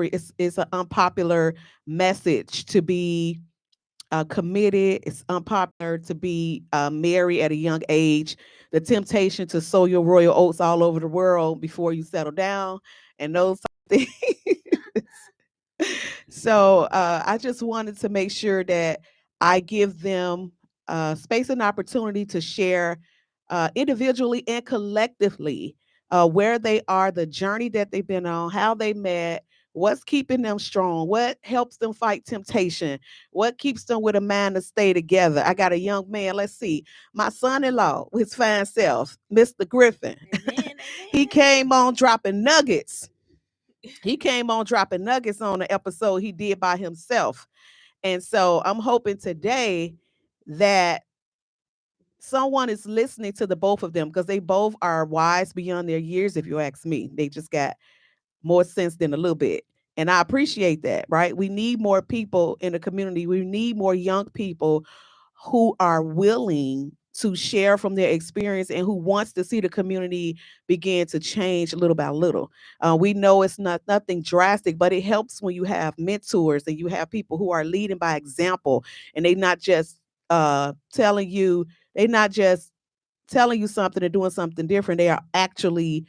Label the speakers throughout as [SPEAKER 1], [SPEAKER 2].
[SPEAKER 1] it's an unpopular message to be committed. It's unpopular to be married at a young age. The temptation to sow your royal oats all over the world before you settle down, and those things. So I just wanted to make sure that I give them space and opportunity to share individually and collectively where they are, the journey that they've been on, how they met, what's keeping them strong, what helps them fight temptation, what keeps them with a mind to stay together. I got a young man, let's see, my son-in-law, his fine self, Mr. Griffin.
[SPEAKER 2] Amen.
[SPEAKER 1] He
[SPEAKER 2] Amen.
[SPEAKER 1] came on dropping nuggets. He came on dropping nuggets on the episode he did by himself. And so I'm hoping today that someone is listening to the both of them because they both are wise beyond their years, if you ask me. They just got more sense than a little bit. And I appreciate that, right? We need more people in the community. We need more young people who are willing to share from their experience and who wants to see the community begin to change little by little. We know it's not nothing drastic, but it helps when you have mentors and you have people who are leading by example, and they not just telling you, they not just telling you something and doing something different. They are actually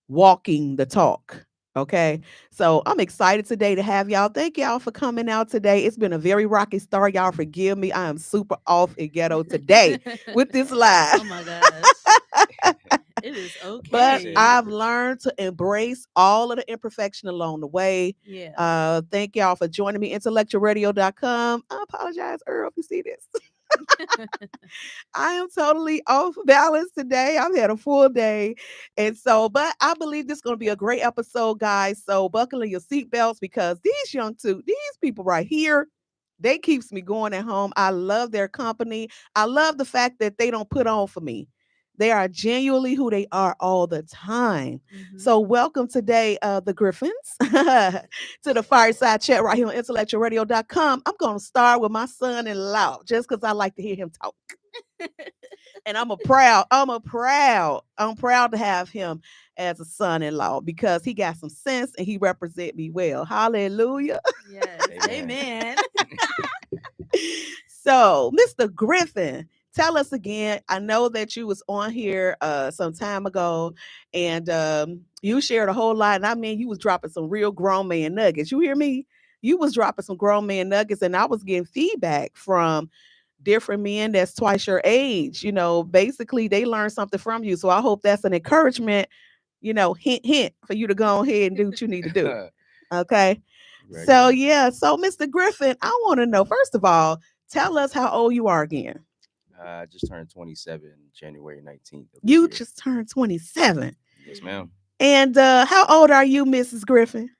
[SPEAKER 1] walking the talk. Okay. So I'm excited today to have y'all. Thank y'all for coming out today. It's been a very rocky start. Y'all forgive me. I am super off and ghetto today with this live.
[SPEAKER 2] Oh my gosh. It is
[SPEAKER 1] But
[SPEAKER 2] okay.
[SPEAKER 1] I've learned to embrace all of the imperfection along the way.
[SPEAKER 2] Yeah.
[SPEAKER 1] Thank y'all for joining me. IntellectualRadio.com. I apologize, Earl, if you see this. I am totally off balance today. I've had a full day. And so, but I believe this is going to be a great episode, guys. So buckle in your seatbelts because these people right here, they keeps me going at home. I love their company. I love the fact that they don't put on for me. They are genuinely who they are all the time.
[SPEAKER 2] Hmm.
[SPEAKER 1] So welcome today, the Griffins, to the fireside chat right here on intellectualradio.com. I'm going to start with my son-in-law just because I like to hear him talk. And I'm proud to have him as a son-in-law because he got some sense and he represent me well. Hallelujah.
[SPEAKER 2] Yes.
[SPEAKER 3] Amen.
[SPEAKER 2] Amen.
[SPEAKER 1] So, Mr. Griffin, tell us again. I know that you was on here some time ago and you shared a whole lot. And I mean, you was dropping some real grown man nuggets. You hear me? You was dropping some grown man nuggets, and I was getting feedback from different men that's twice your age. Basically they learn something from you. So I hope that's an encouragement, hint, hint, for you to go ahead and do what you need to do. Okay. So
[SPEAKER 3] Regular.
[SPEAKER 1] yeah, so Mr. Griffin, I want to know, first of all, tell us how old you are again.
[SPEAKER 3] I just turned 27 January 19th of this
[SPEAKER 1] You
[SPEAKER 3] year.
[SPEAKER 1] just turned 27.
[SPEAKER 3] Yes, ma'am.
[SPEAKER 1] And how old are you, Mrs. Griffin?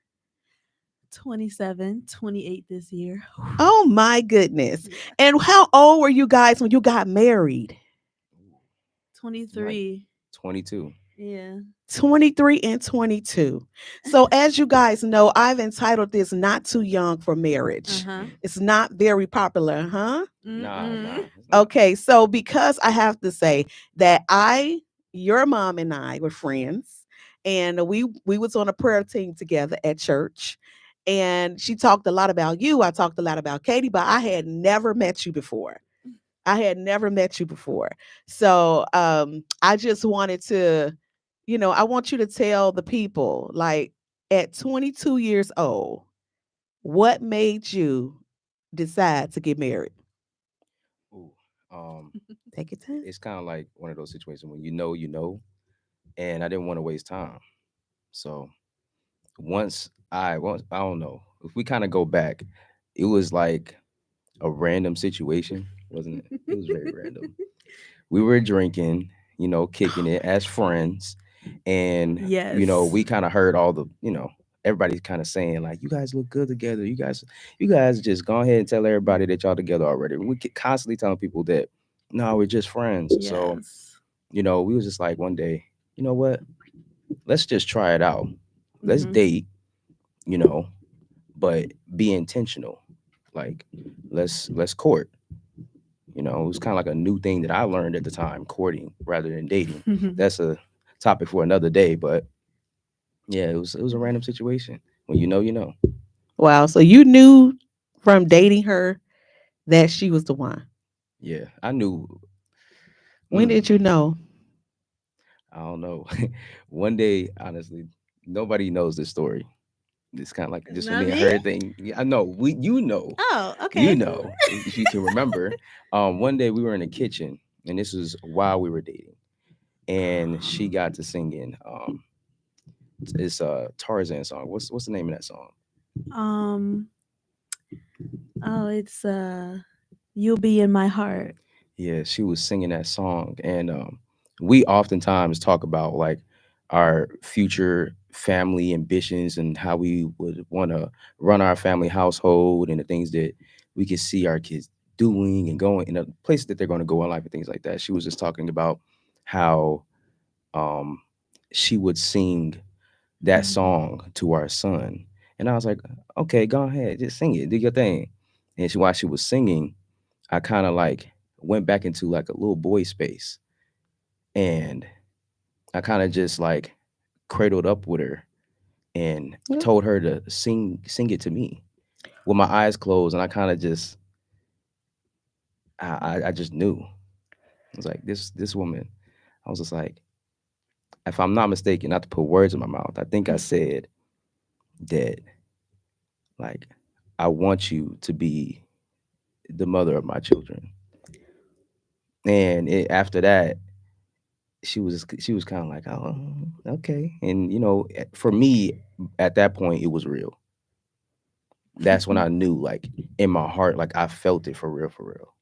[SPEAKER 2] 27, 28 this year.
[SPEAKER 1] Oh my goodness.
[SPEAKER 2] Yeah.
[SPEAKER 1] And how old were you guys when you got married?
[SPEAKER 3] Ooh, like
[SPEAKER 2] 23.
[SPEAKER 3] 22.
[SPEAKER 2] Yeah.
[SPEAKER 1] 23 and 22. So as you guys know, I've entitled this Not Too Young for Marriage.
[SPEAKER 2] Uh-huh.
[SPEAKER 1] It's not very popular, huh?
[SPEAKER 3] Nah,
[SPEAKER 2] Mm-mm.
[SPEAKER 3] it's not.
[SPEAKER 1] Okay, so because I have to say that your mom and I were friends, and we was on a prayer team together at church, and she talked a lot about you. I talked a lot about Katie, but I had never met you before. I had never met you before. So I just wanted to, I want you to tell the people, like, at 22 years old, what made you decide to get married?
[SPEAKER 3] Ooh, um,
[SPEAKER 1] Take your time.
[SPEAKER 3] it's kind of like one of those situations when and I didn't want to waste time. So once I don't know if we kind of go back, it was like a random situation, wasn't it? It was very random. We were drinking, kicking it as friends, and
[SPEAKER 2] Yes.
[SPEAKER 3] we kind of heard all the, everybody's kind of saying like, "You guys look good together. You guys just go ahead and tell everybody that y'all together already." We keep constantly telling people that, no, we're just friends. So,
[SPEAKER 2] Yes.
[SPEAKER 3] we was just like one day, you know what? Let's just try it out. Let's
[SPEAKER 2] Mm-hmm.
[SPEAKER 3] date, you know, but be intentional. Like, let's court. It was kind of like a new thing that I learned at the time, courting rather than dating. That's a topic for another day, but yeah, it was a random situation. When you know, you know.
[SPEAKER 1] Wow. So you knew from dating her that she was the one.
[SPEAKER 3] Yeah, I knew.
[SPEAKER 1] When did you
[SPEAKER 3] Mm,
[SPEAKER 1] know?
[SPEAKER 3] I don't know. One day, honestly, nobody knows this story. It's kind of like just a
[SPEAKER 2] Not
[SPEAKER 3] me and
[SPEAKER 2] me?
[SPEAKER 3] her thing. Yeah, I know. You know.
[SPEAKER 2] Oh,
[SPEAKER 3] You
[SPEAKER 2] okay.
[SPEAKER 3] know, if you can remember. One day we were in the kitchen, and this was while we were dating, and she got to singing it's a Tarzan song. What's the name of that song?
[SPEAKER 2] Um. Oh, it's "You'll Be in My Heart."
[SPEAKER 3] Yeah, she was singing that song, and we oftentimes talk about like our future family ambitions and how we would want to run our family household and the things that we could see our kids doing and going in the places that they're going to go in life and things like that. She was just talking about how um, she would sing that
[SPEAKER 2] Mhm.
[SPEAKER 3] song to our son, and I was like, okay, go ahead, just sing it, do your thing. And while she was singing, I kind of like went back into like a little boy space, and I kind of just like cradled up with her and
[SPEAKER 1] Yeah.
[SPEAKER 3] told her to sing it to me with my eyes closed, and I kind of just I just knew. I was like, this woman. I was just like, if I'm not mistaken, not to put words in my mouth, I think I said that like I want you to be the mother of my children. And after that, she was kind of like, oh, okay. And for me at that point, it was real. That's when I knew, like in my heart, like I felt it for real, for real.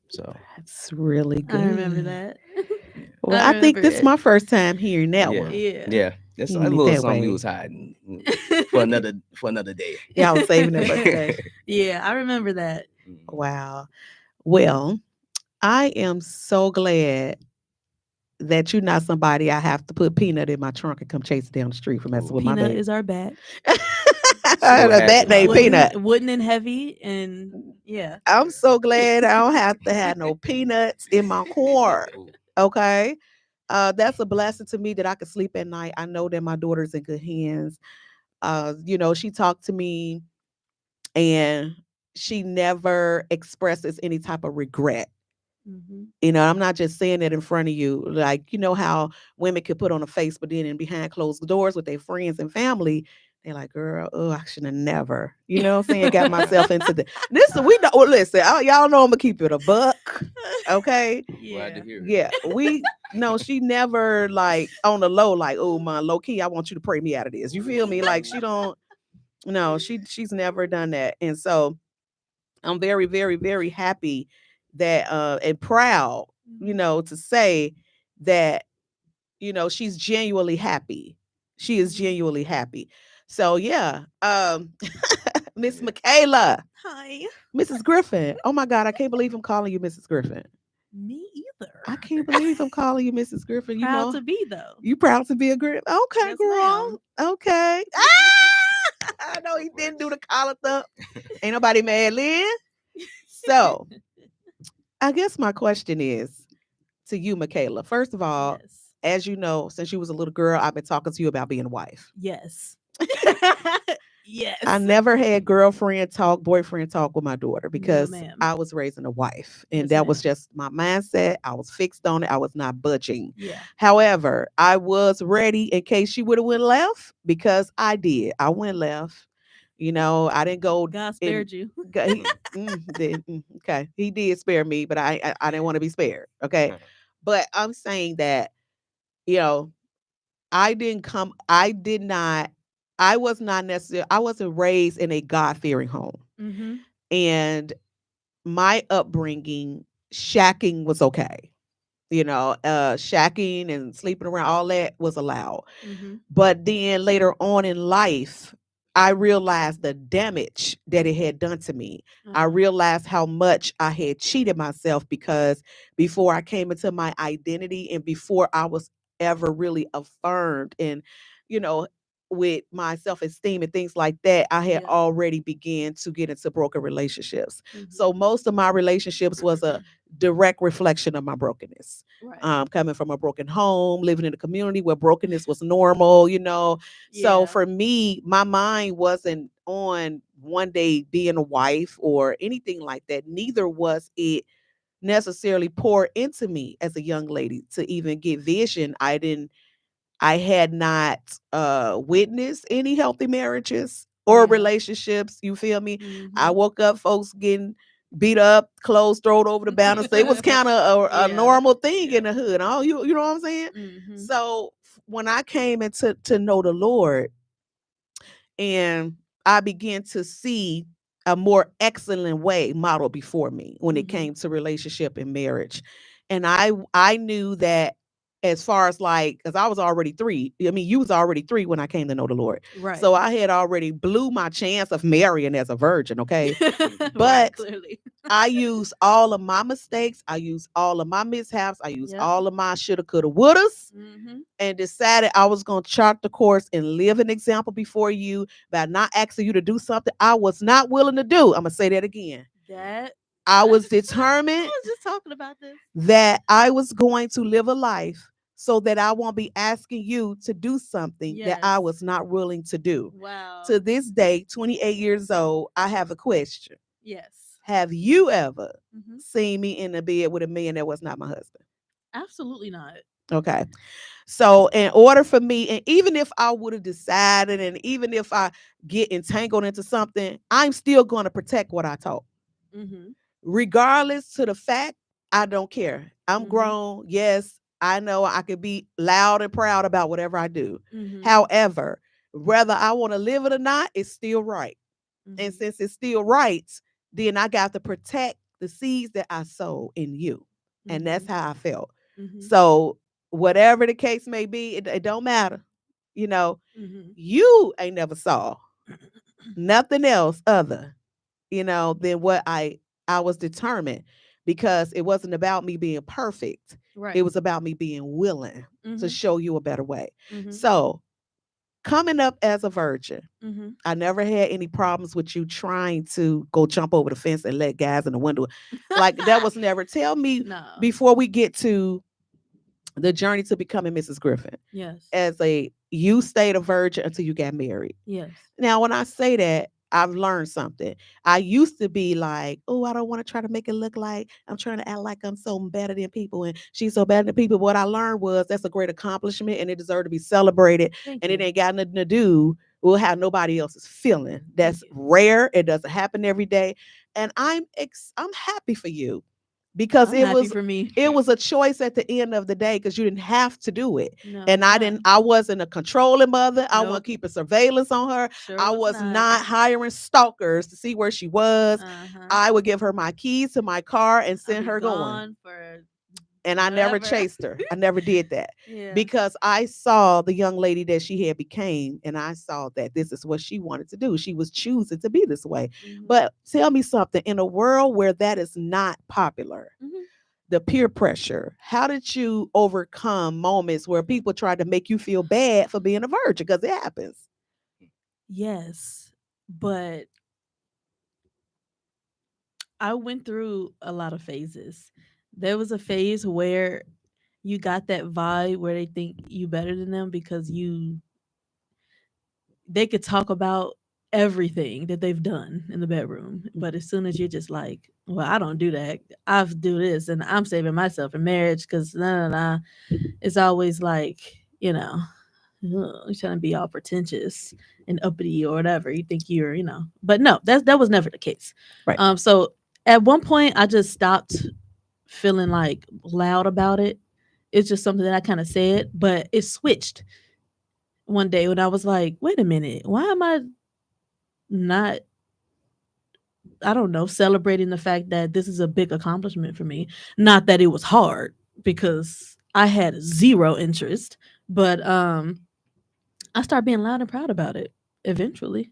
[SPEAKER 3] So
[SPEAKER 1] That's really
[SPEAKER 2] I remember
[SPEAKER 1] good.
[SPEAKER 2] that.
[SPEAKER 3] yeah,
[SPEAKER 1] Well,
[SPEAKER 2] I
[SPEAKER 1] I think
[SPEAKER 2] remember
[SPEAKER 1] this is
[SPEAKER 2] it.
[SPEAKER 1] my first time hearing that
[SPEAKER 3] yeah,
[SPEAKER 1] one.
[SPEAKER 2] Yeah.
[SPEAKER 3] yeah. That's a
[SPEAKER 1] Hearing it
[SPEAKER 3] little
[SPEAKER 1] that
[SPEAKER 3] something we
[SPEAKER 1] way.
[SPEAKER 3] was hiding for another day.
[SPEAKER 1] Y'all was saving it for today.
[SPEAKER 2] Yeah, I remember that.
[SPEAKER 3] Mhm.
[SPEAKER 1] Wow. Well, I am so glad that you're not somebody I have to put Peanut in my trunk and come chase it down the street for messing
[SPEAKER 3] Ooh,
[SPEAKER 1] with my
[SPEAKER 2] Peanut
[SPEAKER 1] baby.
[SPEAKER 2] is our bat.
[SPEAKER 3] so
[SPEAKER 1] That
[SPEAKER 3] happy my
[SPEAKER 1] name
[SPEAKER 3] baby.
[SPEAKER 1] Peanut.
[SPEAKER 2] Wooden and heavy, and yeah.
[SPEAKER 1] I'm so glad I don't have to have no peanuts in my car.
[SPEAKER 3] Ooh,
[SPEAKER 1] Okay. That's a blessing to me that I can sleep at night. I know that my daughter's in good hands. She talked to me and she never expresses any type of regret.
[SPEAKER 2] Hmm.
[SPEAKER 1] I'm not just saying it in front of you. Like, how women could put on a face, but then in behind closed doors with their friends and family, they're like, girl, oh, I should have never, what I'm saying, got myself into this. We know, well, listen, y'all know I'm going to keep it a buck. Okay.
[SPEAKER 3] glad to
[SPEAKER 2] Yeah.
[SPEAKER 3] hear it.
[SPEAKER 1] Yeah. No, she never like on the low, like, oh, my low key, I want you to pray me out of this. You feel me? Like, she don't, no, she's never done that. And so, I'm very, very, very happy that and proud, to say that, she's genuinely happy. She is
[SPEAKER 2] Mhm.
[SPEAKER 1] genuinely happy. So yeah, Miss
[SPEAKER 3] Yeah.
[SPEAKER 1] Michaela,
[SPEAKER 2] Hi.
[SPEAKER 1] Mrs. Griffin. Oh my God, I can't believe I'm calling you Mrs. Griffin.
[SPEAKER 2] Me either.
[SPEAKER 1] I can't believe I'm calling you Mrs. Griffin.
[SPEAKER 2] Proud to be though.
[SPEAKER 1] You proud to be a Griffin? Okay,
[SPEAKER 2] Yes,
[SPEAKER 1] girl.
[SPEAKER 2] ma'am.
[SPEAKER 1] Okay. Ah! I know
[SPEAKER 3] Go
[SPEAKER 1] he didn't do
[SPEAKER 3] Flex.
[SPEAKER 1] the collar thump. Ain't nobody mad, Lynn. So I guess my question is to you, Michaela. First of all,
[SPEAKER 2] Yes.
[SPEAKER 1] as you know, since you was a little girl, I've been talking to you about being a wife.
[SPEAKER 2] Yes.
[SPEAKER 1] I
[SPEAKER 2] Yes.
[SPEAKER 1] never had girlfriend talk, boyfriend talk with my daughter
[SPEAKER 2] No,
[SPEAKER 1] because
[SPEAKER 2] ma'am.
[SPEAKER 1] I was raising a wife. And
[SPEAKER 2] Yes,
[SPEAKER 1] that was
[SPEAKER 2] ma'am.
[SPEAKER 1] just my mindset. I was fixed on it. I was not budging.
[SPEAKER 2] Yeah.
[SPEAKER 1] However, I was ready in case she would have went left because I did. I went left. I didn't go
[SPEAKER 2] God
[SPEAKER 1] in.
[SPEAKER 2] spared you.
[SPEAKER 1] Okay, he did spare me, but I didn't want to be spared. Okay, but I'm saying that you know I didn't come. I did not. I was not necessarily. I wasn't raised in a God fearing home,
[SPEAKER 2] Mm-hmm.
[SPEAKER 1] and my upbringing, shacking was okay. Shacking and sleeping around, all that was allowed.
[SPEAKER 2] Mm-hmm.
[SPEAKER 1] But then later on in life, I realized the damage that it had done to me. I
[SPEAKER 2] Uh-huh.
[SPEAKER 1] realized how much I had cheated myself because before I came into my identity and before I was ever really affirmed and, you know, with my self-esteem and things like that, I had
[SPEAKER 2] Yeah.
[SPEAKER 1] already began to get into broken relationships. So
[SPEAKER 2] Mhm.
[SPEAKER 1] most of my relationships was a direct reflection of my brokenness.
[SPEAKER 2] Right.
[SPEAKER 1] Coming from a broken home, living in a community where brokenness was normal, So
[SPEAKER 2] Yeah.
[SPEAKER 1] for me, my mind wasn't on one day being a wife or anything like that. Neither was it necessarily pour into me as a young lady to even get vision. I had not witnessed any healthy marriages or
[SPEAKER 2] Yeah.
[SPEAKER 1] relationships. You feel me? I
[SPEAKER 2] Mhm.
[SPEAKER 1] woke up, folks getting beat up, clothes thrown over the banister. It was kind of a
[SPEAKER 2] Yeah.
[SPEAKER 1] normal thing
[SPEAKER 2] Yeah.
[SPEAKER 1] in the hood. Oh, you know what I'm saying?
[SPEAKER 2] Mhm.
[SPEAKER 1] So when I came into to know the Lord, and I began to see a more excellent way modeled before me when it
[SPEAKER 2] Mhm.
[SPEAKER 1] came to relationship and marriage. And I knew that, as far as like, because I was already three. I mean, you was already three when I came to know the Lord.
[SPEAKER 2] Right.
[SPEAKER 1] So I had already blew my chance of marrying as a virgin, okay?
[SPEAKER 2] Right.
[SPEAKER 1] But
[SPEAKER 2] Clearly.
[SPEAKER 1] I used all of my mistakes. I used all of my mishaps. I used
[SPEAKER 2] Yep.
[SPEAKER 1] all of my shoulda, coulda, wouldas,
[SPEAKER 2] Mhm.
[SPEAKER 1] and decided I was going to chart the course and live an example before you by not asking you to do something I was not willing to do. I'm going to say that again.
[SPEAKER 2] That
[SPEAKER 1] I
[SPEAKER 2] I
[SPEAKER 1] was
[SPEAKER 2] I
[SPEAKER 1] determined
[SPEAKER 2] was just talking about this.
[SPEAKER 1] that I was going to live a life so that I won't be asking you to do something that
[SPEAKER 2] Yes.
[SPEAKER 1] I was not willing to do.
[SPEAKER 2] Wow.
[SPEAKER 1] To this day, 28 years old, I have a question.
[SPEAKER 2] Yes.
[SPEAKER 1] Have you ever
[SPEAKER 2] Mhm.
[SPEAKER 1] seen me in a bed with a man that was not my husband?
[SPEAKER 2] Absolutely not.
[SPEAKER 1] Okay. So, in order for me, and even if I would have decided, and even if I get entangled into something, I'm still going to protect what I taught,
[SPEAKER 2] Mhm.
[SPEAKER 1] regardless to the fact. I don't care. I'm
[SPEAKER 2] Mhm.
[SPEAKER 1] grown. Yes, I know I could be loud and proud about whatever I do.
[SPEAKER 2] Mhm.
[SPEAKER 1] However, whether I want to live it or not, it's still right. And
[SPEAKER 2] Mhm.
[SPEAKER 1] since it's still right, then I got to protect the seeds that I sow in you. And that's
[SPEAKER 2] Mhm.
[SPEAKER 1] how I felt.
[SPEAKER 2] Mhm.
[SPEAKER 1] So whatever the case may be, it don't matter. You know,
[SPEAKER 2] Mhm.
[SPEAKER 1] you ain't never saw nothing else other, than what I was determined, because it wasn't about me being perfect. It
[SPEAKER 2] Right.
[SPEAKER 1] was about me being willing to
[SPEAKER 2] Mhm.
[SPEAKER 1] show you a better way.
[SPEAKER 2] Mhm.
[SPEAKER 1] So coming up as a virgin,
[SPEAKER 2] Mhm.
[SPEAKER 1] I never had any problems with you trying to go jump over the fence and let guys in the window. Like that was never. Tell me
[SPEAKER 2] No.
[SPEAKER 1] before we get to the journey to becoming Mrs. Griffin.
[SPEAKER 2] Yes.
[SPEAKER 1] As you stayed a virgin until you got married.
[SPEAKER 2] Yes.
[SPEAKER 1] Now, when I say that, I've learned something. I used to be like, oh, I don't want to try to make it look like I'm trying to act like I'm so better than people and she's so better than people. What I learned was that's a great accomplishment and it deserved to be celebrated.
[SPEAKER 2] Thank
[SPEAKER 1] And it
[SPEAKER 2] you.
[SPEAKER 1] ain't got nothing to do with how nobody else is feeling.
[SPEAKER 2] Thank
[SPEAKER 1] That's
[SPEAKER 2] you.
[SPEAKER 1] rare. It doesn't happen every day. And I'm happy for you, because
[SPEAKER 2] I'm happy for me.
[SPEAKER 1] it was a choice at the end of the day, because you didn't have to do it.
[SPEAKER 2] No,
[SPEAKER 1] And
[SPEAKER 2] you're not.
[SPEAKER 1] I wasn't a controlling mother. I wasn't
[SPEAKER 2] Nope.
[SPEAKER 1] keeping surveillance on her.
[SPEAKER 2] Sure
[SPEAKER 1] I
[SPEAKER 2] was
[SPEAKER 1] was
[SPEAKER 2] not.
[SPEAKER 1] not hiring stalkers to see where she was.
[SPEAKER 2] Uh-huh.
[SPEAKER 1] I would give her my keys to my car and
[SPEAKER 2] I'll
[SPEAKER 1] send
[SPEAKER 2] be
[SPEAKER 1] her going.
[SPEAKER 2] gone for
[SPEAKER 1] And I never
[SPEAKER 2] whatever.
[SPEAKER 1] chased her. I never did that,
[SPEAKER 2] Yeah.
[SPEAKER 1] because I saw the young lady that she had became, and I saw that this is what she wanted to do. She was choosing to be this way.
[SPEAKER 2] Mhm.
[SPEAKER 1] But tell me something, in a world where that is not popular,
[SPEAKER 2] Mhm.
[SPEAKER 1] the peer pressure, how did you overcome moments where people tried to make you feel bad for being a virgin? Because it happens.
[SPEAKER 2] Yes. But I went through a lot of phases. There was a phase where you got that vibe where they think you better than them because they could talk about everything that they've done in the bedroom. But as soon as you're just like, well, I don't do that. I do this and I'm saving myself in marriage because nah, nah, nah. It's always like, you're trying to be all pretentious and uppity or whatever. You think but no, that was never the case.
[SPEAKER 1] Right.
[SPEAKER 2] So at one point I just stopped feeling like loud about it. It's just something that I kind of said, but it switched one day when I was like, wait a minute, why am I not, I don't know, celebrating the fact that this is a big accomplishment for me? Not that it was hard because I had zero interest, but I started being loud and proud about it eventually.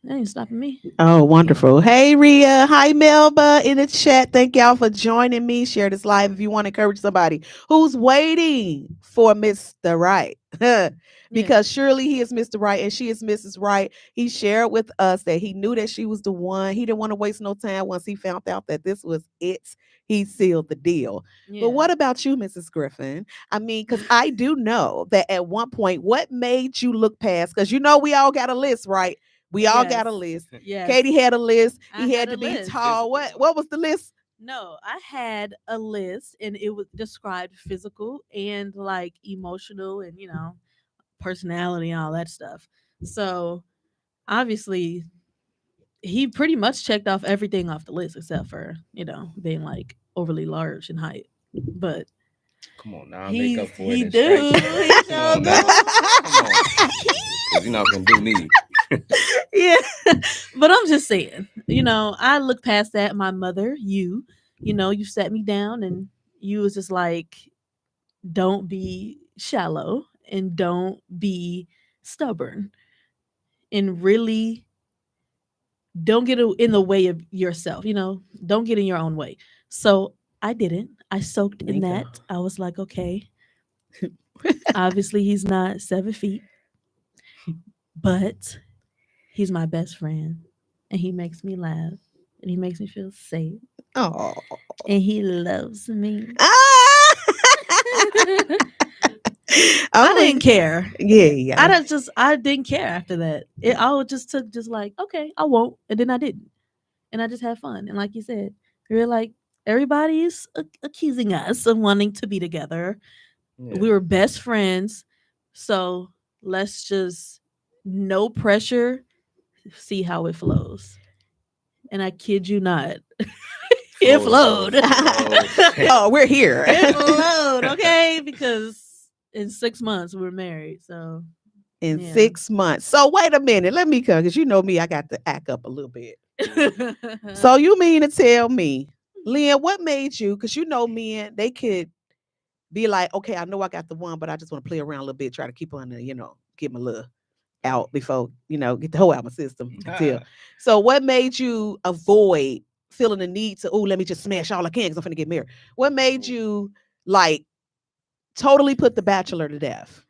[SPEAKER 2] That ain't stopping me.
[SPEAKER 1] Oh, wonderful. Hey, Ria. Hi, Melba in the chat. Thank y'all for joining me. Share this live if you want to encourage somebody who's waiting for Mr. Right.
[SPEAKER 2] Yeah.
[SPEAKER 1] Because surely he is Mr. Right and she is Mrs. Right. He shared with us that he knew that she was the one. He didn't want to waste no time once he found out that this was it. He sealed the deal. But
[SPEAKER 2] Yeah.
[SPEAKER 1] what about you, Mrs. Griffin? I mean, because I do know that at one point, what made you look past? Because you know we all got a list, right? We all got a
[SPEAKER 2] Yes.
[SPEAKER 1] list.
[SPEAKER 2] Yes.
[SPEAKER 1] Katie had a list.
[SPEAKER 2] I
[SPEAKER 1] He
[SPEAKER 2] had
[SPEAKER 1] had
[SPEAKER 2] a
[SPEAKER 1] to be
[SPEAKER 2] list.
[SPEAKER 1] tall.
[SPEAKER 3] Physical
[SPEAKER 1] What?
[SPEAKER 3] one.
[SPEAKER 1] What was the list?
[SPEAKER 2] No, I had a list and it was described physical and like emotional and personality and all that stuff. So obviously he pretty much checked off everything off the list except for, being like overly large in height. But
[SPEAKER 3] Come on now, make
[SPEAKER 2] he
[SPEAKER 3] up for it
[SPEAKER 2] he
[SPEAKER 3] in strength,
[SPEAKER 2] do.
[SPEAKER 3] man.
[SPEAKER 2] He
[SPEAKER 3] Come
[SPEAKER 2] sure
[SPEAKER 3] on now. Come on.
[SPEAKER 2] do.
[SPEAKER 3] Because you're not going to do me.
[SPEAKER 2] Yeah. But I'm just saying, I look past that. My mother, you sat me down and you was just like, don't be shallow and don't be stubborn and really don't get in the way of yourself, don't get in your own way. So I didn't. I soaked in
[SPEAKER 1] Nico.
[SPEAKER 2] that. I was like, okay, obviously he's not 7 feet, but he's my best friend and he makes me laugh and he makes me feel safe
[SPEAKER 1] Oh.
[SPEAKER 2] and he loves me.
[SPEAKER 1] Ah!
[SPEAKER 2] I
[SPEAKER 1] Oh my
[SPEAKER 2] didn't care.
[SPEAKER 1] yeah.
[SPEAKER 2] I didn't care after that. I was just took just like, okay, I won't. And then I didn't. And I just had fun. And like you said, we were like, everybody's accusing us of wanting to be together.
[SPEAKER 3] Yeah.
[SPEAKER 2] We were best friends. So let's just, no pressure, see how it flows. And I kid you not, it flowed.
[SPEAKER 1] Oh, we're here.
[SPEAKER 2] It flowed, okay? Because in 6 months we were married. So
[SPEAKER 1] In
[SPEAKER 2] yeah.
[SPEAKER 1] 6 months. So wait a minute. Let me come because you know me, I got to act up a little bit. So you mean to tell me, Lynn, what made you? Because you know men, they could be like, okay, I know I got the one, but I just want to play around a little bit, try to keep on the, get my little out before, get the whole out my system until. So what made you avoid feeling the need to, oh, let me just smash all I can because I'm finna get married? What made you like totally put the bachelor to death?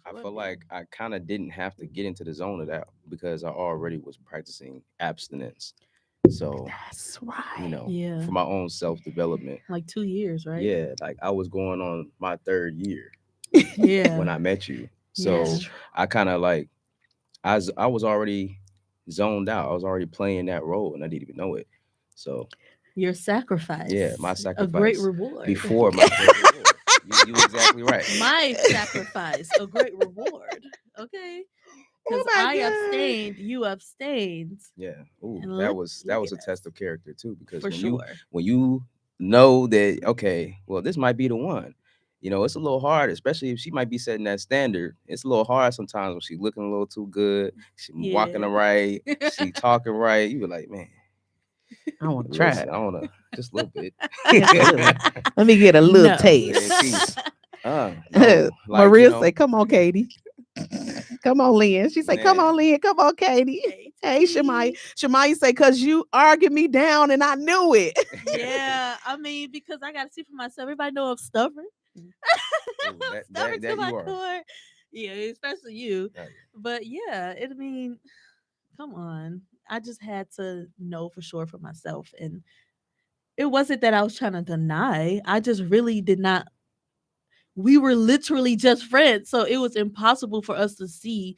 [SPEAKER 3] I feel like I kind of didn't have to get into the zone of that because I already was practicing abstinence. So,
[SPEAKER 1] That's right.
[SPEAKER 2] Yeah.
[SPEAKER 3] for my own self development.
[SPEAKER 2] Like 2 years, right?
[SPEAKER 3] Yeah, like I was going on my third year
[SPEAKER 2] Yeah.
[SPEAKER 3] when I met you.
[SPEAKER 2] Yeah.
[SPEAKER 3] So I kind of like, I was already zoned out. I was already playing that role and I didn't even know it. So,
[SPEAKER 2] Your sacrifice.
[SPEAKER 3] yeah, my
[SPEAKER 2] A great
[SPEAKER 3] sacrifice
[SPEAKER 2] reward.
[SPEAKER 3] before my great reward. You exactly right.
[SPEAKER 2] My sacrifice, a great reward. Okay. Because
[SPEAKER 1] Oh my
[SPEAKER 2] I
[SPEAKER 1] God.
[SPEAKER 2] abstained, you abstained.
[SPEAKER 3] Yeah. Ooh,
[SPEAKER 2] And
[SPEAKER 3] that
[SPEAKER 2] look-
[SPEAKER 3] was
[SPEAKER 2] look
[SPEAKER 3] a
[SPEAKER 2] at
[SPEAKER 3] test
[SPEAKER 2] us.
[SPEAKER 3] of character too, because
[SPEAKER 2] For sure.
[SPEAKER 3] when you know that, okay, well, this might be the one. It's a little hard, especially if she might be setting that standard. It's a little hard sometimes when she's looking a little too good, she walking
[SPEAKER 2] Yeah.
[SPEAKER 3] right, she talking right. You be like, man,
[SPEAKER 1] I want to try
[SPEAKER 3] listen,
[SPEAKER 1] it.
[SPEAKER 3] I wanna just a little bit.
[SPEAKER 1] Just a little. Let me get a little
[SPEAKER 2] No.
[SPEAKER 1] taste.
[SPEAKER 3] Peace. No, like
[SPEAKER 1] Maria say, "Come on, Katie. Come on, Lynn." She say, "Come
[SPEAKER 3] man,
[SPEAKER 1] on, Lynn. Come on, Katie." Hey, Shemai. Shemai say, "Cause you argued me down, and I knew it."
[SPEAKER 2] Yeah. I mean, because I got to see for myself. Everybody know I'm stubborn.
[SPEAKER 3] Ooh, that
[SPEAKER 2] Stubborn
[SPEAKER 3] that
[SPEAKER 2] to my
[SPEAKER 3] you are.
[SPEAKER 2] core. Yeah, especially you.
[SPEAKER 3] Oh, yeah.
[SPEAKER 2] But yeah, I mean, come on. I just had to know for sure for myself. And it wasn't that I was trying to deny. I just really did not. We were literally just friends. So it was impossible for us to see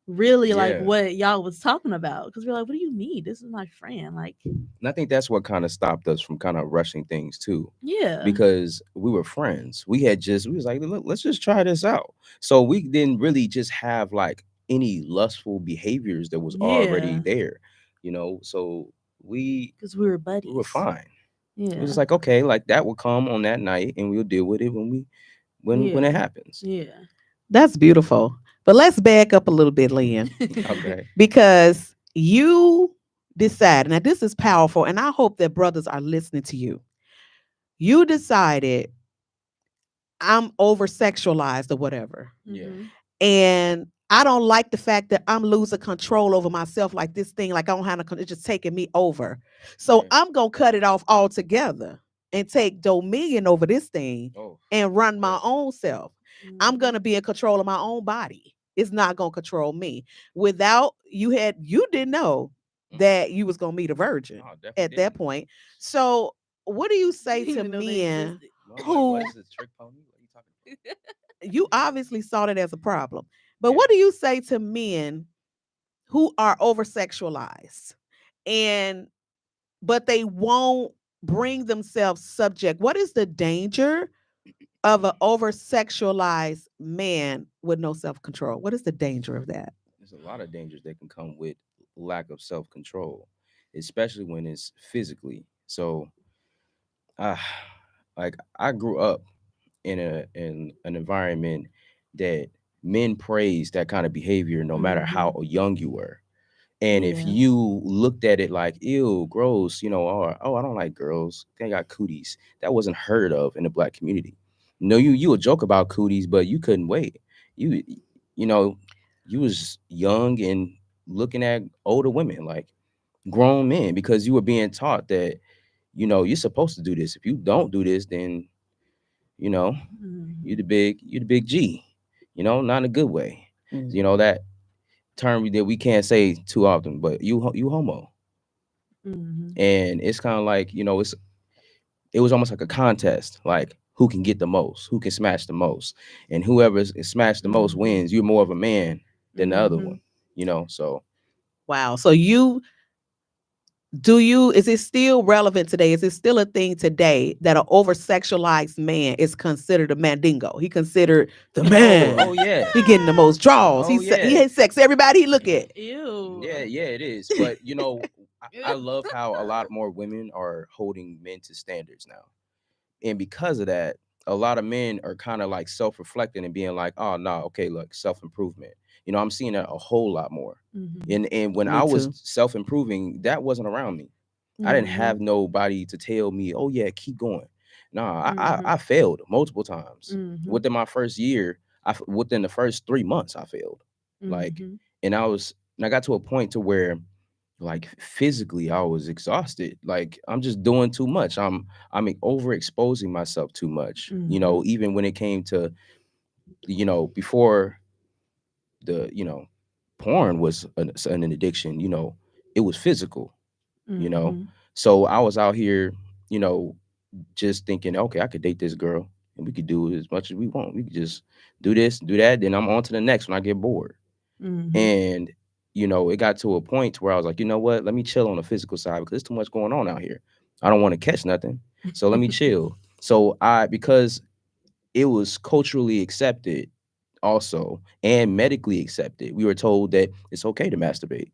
[SPEAKER 2] really like
[SPEAKER 3] Yeah.
[SPEAKER 2] what y'all was talking about. Because we're like, what do you mean? This is my friend. Like,
[SPEAKER 3] And I think that's what kind of stopped us from kind of rushing things too.
[SPEAKER 2] yeah.
[SPEAKER 3] Because we were friends. We was like, let's just try this out. So we didn't really just have like any lustful behaviors that was already
[SPEAKER 2] Yeah.
[SPEAKER 3] there, So
[SPEAKER 2] Because we were buddies.
[SPEAKER 3] we were fine.
[SPEAKER 2] Yeah.
[SPEAKER 3] It was just like, okay, like that will come on that night and we'll deal with it when it happens.
[SPEAKER 2] Yeah.
[SPEAKER 1] That's beautiful. But let's back up a little bit, Lynn,
[SPEAKER 3] Okay.
[SPEAKER 1] because you decided. Now, this is powerful, and I hope that brothers are listening to you. You decided I'm over sexualized or whatever.
[SPEAKER 3] Yeah.
[SPEAKER 2] Mhm.
[SPEAKER 1] And I don't like the fact that I'm losing control over myself, like this thing, like I don't have no, it's just taking me over. So
[SPEAKER 3] Right.
[SPEAKER 1] I'm gonna cut it off altogether and take dominion over this thing
[SPEAKER 3] Oh,
[SPEAKER 1] and run
[SPEAKER 3] yeah.
[SPEAKER 1] my own self. I'm
[SPEAKER 2] Mhm.
[SPEAKER 1] gonna be in control of my own body. It's not gonna control me. Without you didn't know
[SPEAKER 3] Mm.
[SPEAKER 1] that you was gonna meet a virgin
[SPEAKER 3] No, I definitely
[SPEAKER 1] at that
[SPEAKER 3] didn't.
[SPEAKER 1] point. So what do you
[SPEAKER 2] You
[SPEAKER 1] say
[SPEAKER 2] didn't
[SPEAKER 1] to
[SPEAKER 2] even know they
[SPEAKER 1] men
[SPEAKER 2] existed.
[SPEAKER 3] No, I'm like, what
[SPEAKER 1] who
[SPEAKER 3] is this trick pony? What are you talking about?
[SPEAKER 1] you obviously saw that as a problem? But
[SPEAKER 3] Yeah.
[SPEAKER 1] what do you say to men who are over sexualized and but they won't bring themselves subject? What is the danger of an over sexualized man with no self-control? What is the danger of that?
[SPEAKER 3] There's a lot of dangers that can come with lack of self control, especially when it's physically. So, uh, like I grew up in an environment that men praise that kind of behavior no matter how
[SPEAKER 2] Mhm.
[SPEAKER 3] young you were. And if
[SPEAKER 2] Yeah.
[SPEAKER 3] you looked at it like, ew, gross, or oh, I don't like girls, they got cooties. That wasn't heard of in the black community. No, you would joke about cooties, but you couldn't wait. You you know, you was young and looking at older women like grown men because you were being taught that, you're supposed to do this. If you don't do this, then you know,
[SPEAKER 2] Mhm.
[SPEAKER 3] you're the big G, not in a good way.
[SPEAKER 1] Mm.
[SPEAKER 3] That term that we can't say too often, but you homo.
[SPEAKER 2] Mhm.
[SPEAKER 3] And it's kind of like, it was almost like a contest, like who can get the most, who can smash the most, and whoever is smashed the most
[SPEAKER 2] Mhm.
[SPEAKER 3] wins. You're more of a man than the other one,
[SPEAKER 2] Mhm.
[SPEAKER 3] so
[SPEAKER 1] Wow. So you do you is it still relevant today? Is it still a thing today that an over sexualized man is considered a mandingo? He considered the
[SPEAKER 3] oh
[SPEAKER 1] man.
[SPEAKER 3] yeah,
[SPEAKER 1] He getting the most draws.
[SPEAKER 3] oh
[SPEAKER 1] He
[SPEAKER 3] yeah.
[SPEAKER 1] has sex everybody he look at.
[SPEAKER 3] Yeah,
[SPEAKER 2] Ew.
[SPEAKER 3] yeah, it is. But I love how a lot more women are holding men to standards now. And because of that, a lot of men are kind of like self-reflecting and being like, oh no, okay, look, self-improvement. I'm seeing that a whole lot more.
[SPEAKER 2] Mhm.
[SPEAKER 3] And when
[SPEAKER 1] Me
[SPEAKER 3] I was
[SPEAKER 1] too.
[SPEAKER 3] self-improving, that wasn't around me. I didn't have
[SPEAKER 2] Mhm.
[SPEAKER 3] nobody to tell me, oh yeah, keep going. Nah, I
[SPEAKER 2] Mhm.
[SPEAKER 3] failed multiple times.
[SPEAKER 2] Mhm.
[SPEAKER 3] Within my first year, within the first 3 months, I failed. Like,
[SPEAKER 2] Mhm.
[SPEAKER 3] and I got to a point to where like physically I was exhausted. Like I'm just doing too much. I'm overexposing myself too much.
[SPEAKER 2] Mhm.
[SPEAKER 3] Even when it came to, before the, porn was an addiction, it was physical, you know.
[SPEAKER 2] Mhm.
[SPEAKER 3] So I was out here, you know, just thinking, okay, I could date this girl and we could do as much as we want. We could just do this, do that, then I'm on to the next when I get bored.
[SPEAKER 2] Mhm.
[SPEAKER 3] And it got to a point where I was like, you know what? Let me chill on the physical side because there's too much going on out here. I don't want to catch nothing. So let me chill. So because it was culturally accepted also and medically accepted, we were told that it's okay to masturbate.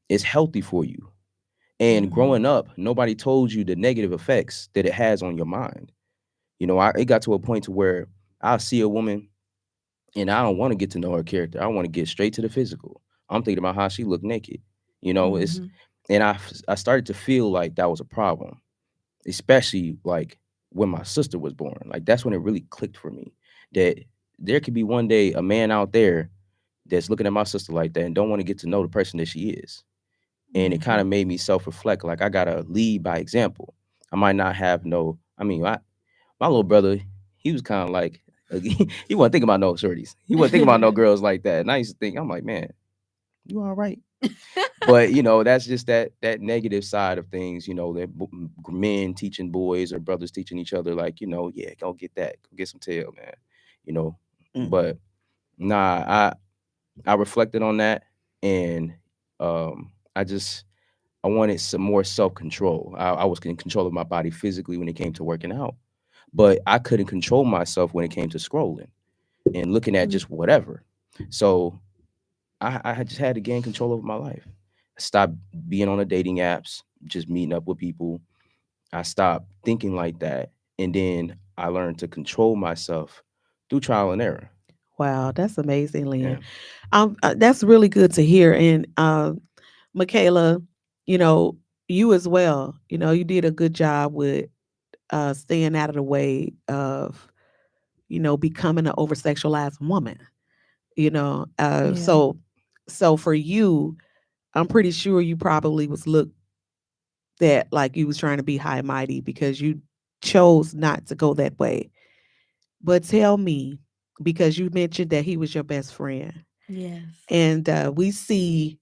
[SPEAKER 3] It's healthy for you. And
[SPEAKER 2] Mhm.
[SPEAKER 3] growing up, nobody told you the negative effects that it has on your mind. It got to a point to where I see a woman and I don't want to get to know her character. I want to get straight to the physical. I'm thinking about how she looked naked. It's
[SPEAKER 2] Mhm.
[SPEAKER 3] and I started to feel like that was a problem, especially like when my sister was born. Like that's when it really clicked for me that there could be one day a man out there that's looking at my sister like that and don't want to get to know the person that she is. And it kind
[SPEAKER 2] Mhm.
[SPEAKER 3] of made me self-reflect. Like I gotta lead by example. I might not have no. I mean, my little brother, he was kind of like he wasn't thinking about no shorties. He wasn't thinking about no girls like that. And I used to think, I'm like, man, you all right? But that's just that negative side of things. That men teaching boys or brothers teaching each other, like, yeah, go get that, go get some tail, man. You know,
[SPEAKER 1] Mm.
[SPEAKER 3] but nah, I reflected on that, and I wanted some more self control. I was in control of my body physically when it came to working out, but I couldn't control myself when it came to scrolling and looking at
[SPEAKER 2] Mm.
[SPEAKER 3] just whatever. So I just had to gain control over my life. Stop being on the dating apps, just meeting up with people. I stopped thinking like that. And then I learned to control myself through trial and error.
[SPEAKER 1] Wow, that's amazing,
[SPEAKER 3] Yeah.
[SPEAKER 1] Lynn. That's really good to hear. And Michaela, you know, you as well. You did a good job with staying out of the way of becoming an over sexualized woman. you know.
[SPEAKER 2] Yeah.
[SPEAKER 1] So for you, I'm pretty sure you probably was looked at like you was trying to be high and mighty because you chose not to go that way. But tell me, because you mentioned that he was your best friend,
[SPEAKER 2] Yes.
[SPEAKER 1] and we see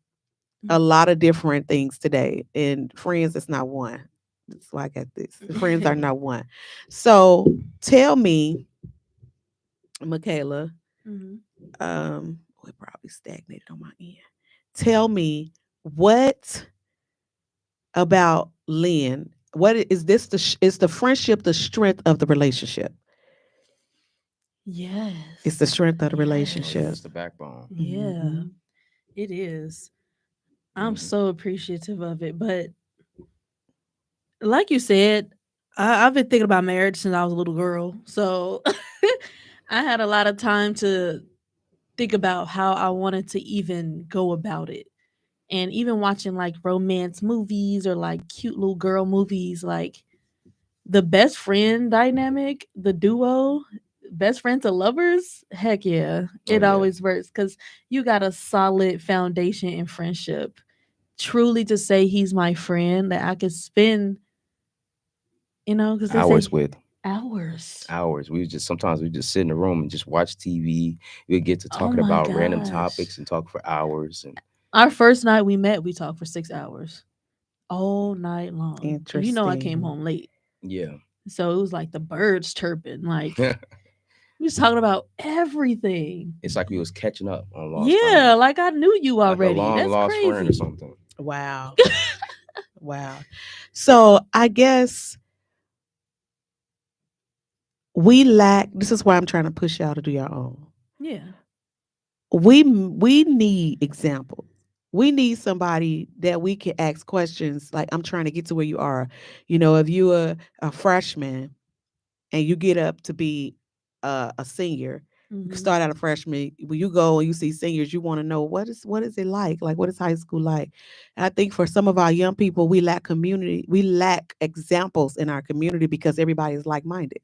[SPEAKER 1] a lot of different things today, and friends is not one. That's why I got this. Friends are not one. So tell me, Michaela,
[SPEAKER 2] Mhm.
[SPEAKER 1] we probably stagnated on my end. Tell me what about Lynn? Is this is the friendship the strength of the relationship? It's the
[SPEAKER 2] Yes.
[SPEAKER 1] strength of the
[SPEAKER 3] Oh yeah,
[SPEAKER 1] relationship.
[SPEAKER 3] it's
[SPEAKER 2] Yes.
[SPEAKER 3] the backbone.
[SPEAKER 2] Yeah,
[SPEAKER 1] Mhm.
[SPEAKER 2] it is. I'm
[SPEAKER 3] Hmm.
[SPEAKER 2] so appreciative of it. But like you said, I've been thinking about marriage since I was a little girl. So I had a lot of time to think about how I wanted to even go about it. And even watching like romance movies or like cute little girl movies, like the best friend dynamic, the duo, best friend to lovers, heck yeah,
[SPEAKER 3] Oh
[SPEAKER 2] it
[SPEAKER 3] yeah.
[SPEAKER 2] always works because you got a solid foundation in friendship. Truly, to say he's my friend that I could spend, because they
[SPEAKER 3] Hours
[SPEAKER 2] say
[SPEAKER 3] with
[SPEAKER 2] hours.
[SPEAKER 3] hours. We just sometimes we just sit in the room and just watch TV. We get to
[SPEAKER 2] Oh
[SPEAKER 3] talking
[SPEAKER 2] my
[SPEAKER 3] about random
[SPEAKER 2] gosh.
[SPEAKER 3] topics and talk for hours. And
[SPEAKER 2] Our first night we met, we talked for 6 hours all night long. And I came
[SPEAKER 1] Interesting.
[SPEAKER 2] home late.
[SPEAKER 3] yeah,
[SPEAKER 2] So it was like the birds chirping. Like we was talking about everything.
[SPEAKER 3] it's like we was catching up on lost
[SPEAKER 2] Yeah,
[SPEAKER 3] time,
[SPEAKER 2] like I knew you
[SPEAKER 3] like a
[SPEAKER 2] already.
[SPEAKER 3] long
[SPEAKER 2] That's
[SPEAKER 3] lost friend or
[SPEAKER 2] crazy.
[SPEAKER 3] something.
[SPEAKER 1] Wow. Wow. So I guess we lack. This is why I'm trying to push y'all to do your own.
[SPEAKER 2] Yeah.
[SPEAKER 1] We need examples. We need somebody that we can ask questions. Like I'm trying to get to where you are. If you are a freshman and you get up to be a senior, you can
[SPEAKER 2] Hmm.
[SPEAKER 1] start out a freshman. When you go and you see seniors, you want to know what is it like? Like what is high school like? And I think for some of our young people, we lack community. We lack examples in our community because everybody is like minded.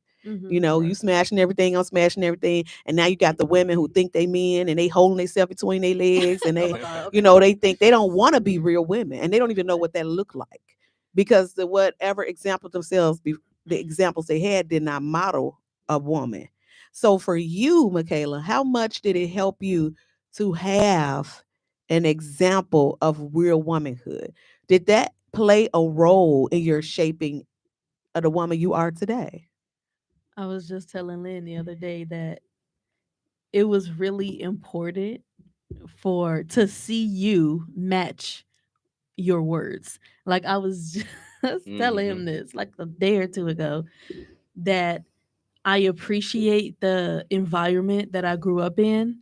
[SPEAKER 1] You
[SPEAKER 3] Right.
[SPEAKER 1] smashing everything, I'm smashing everything, and now you got the women who think they men and they holding themselves between their legs, and
[SPEAKER 2] Oh
[SPEAKER 1] they,
[SPEAKER 2] my god. Okay.
[SPEAKER 1] they think they don't want to be real women, and they don't even know what that look like because the whatever example themselves, the examples they had did not model a woman. So for you, Michaela, how much did it help you to have an example of real womanhood? Did that play a role in your shaping of the woman you are today?
[SPEAKER 2] I was just telling Lynn the other day that it was really important for to see you match your words. Like I was just telling
[SPEAKER 3] Hmm.
[SPEAKER 2] him this like a day or two ago that I appreciate the environment that I grew up in.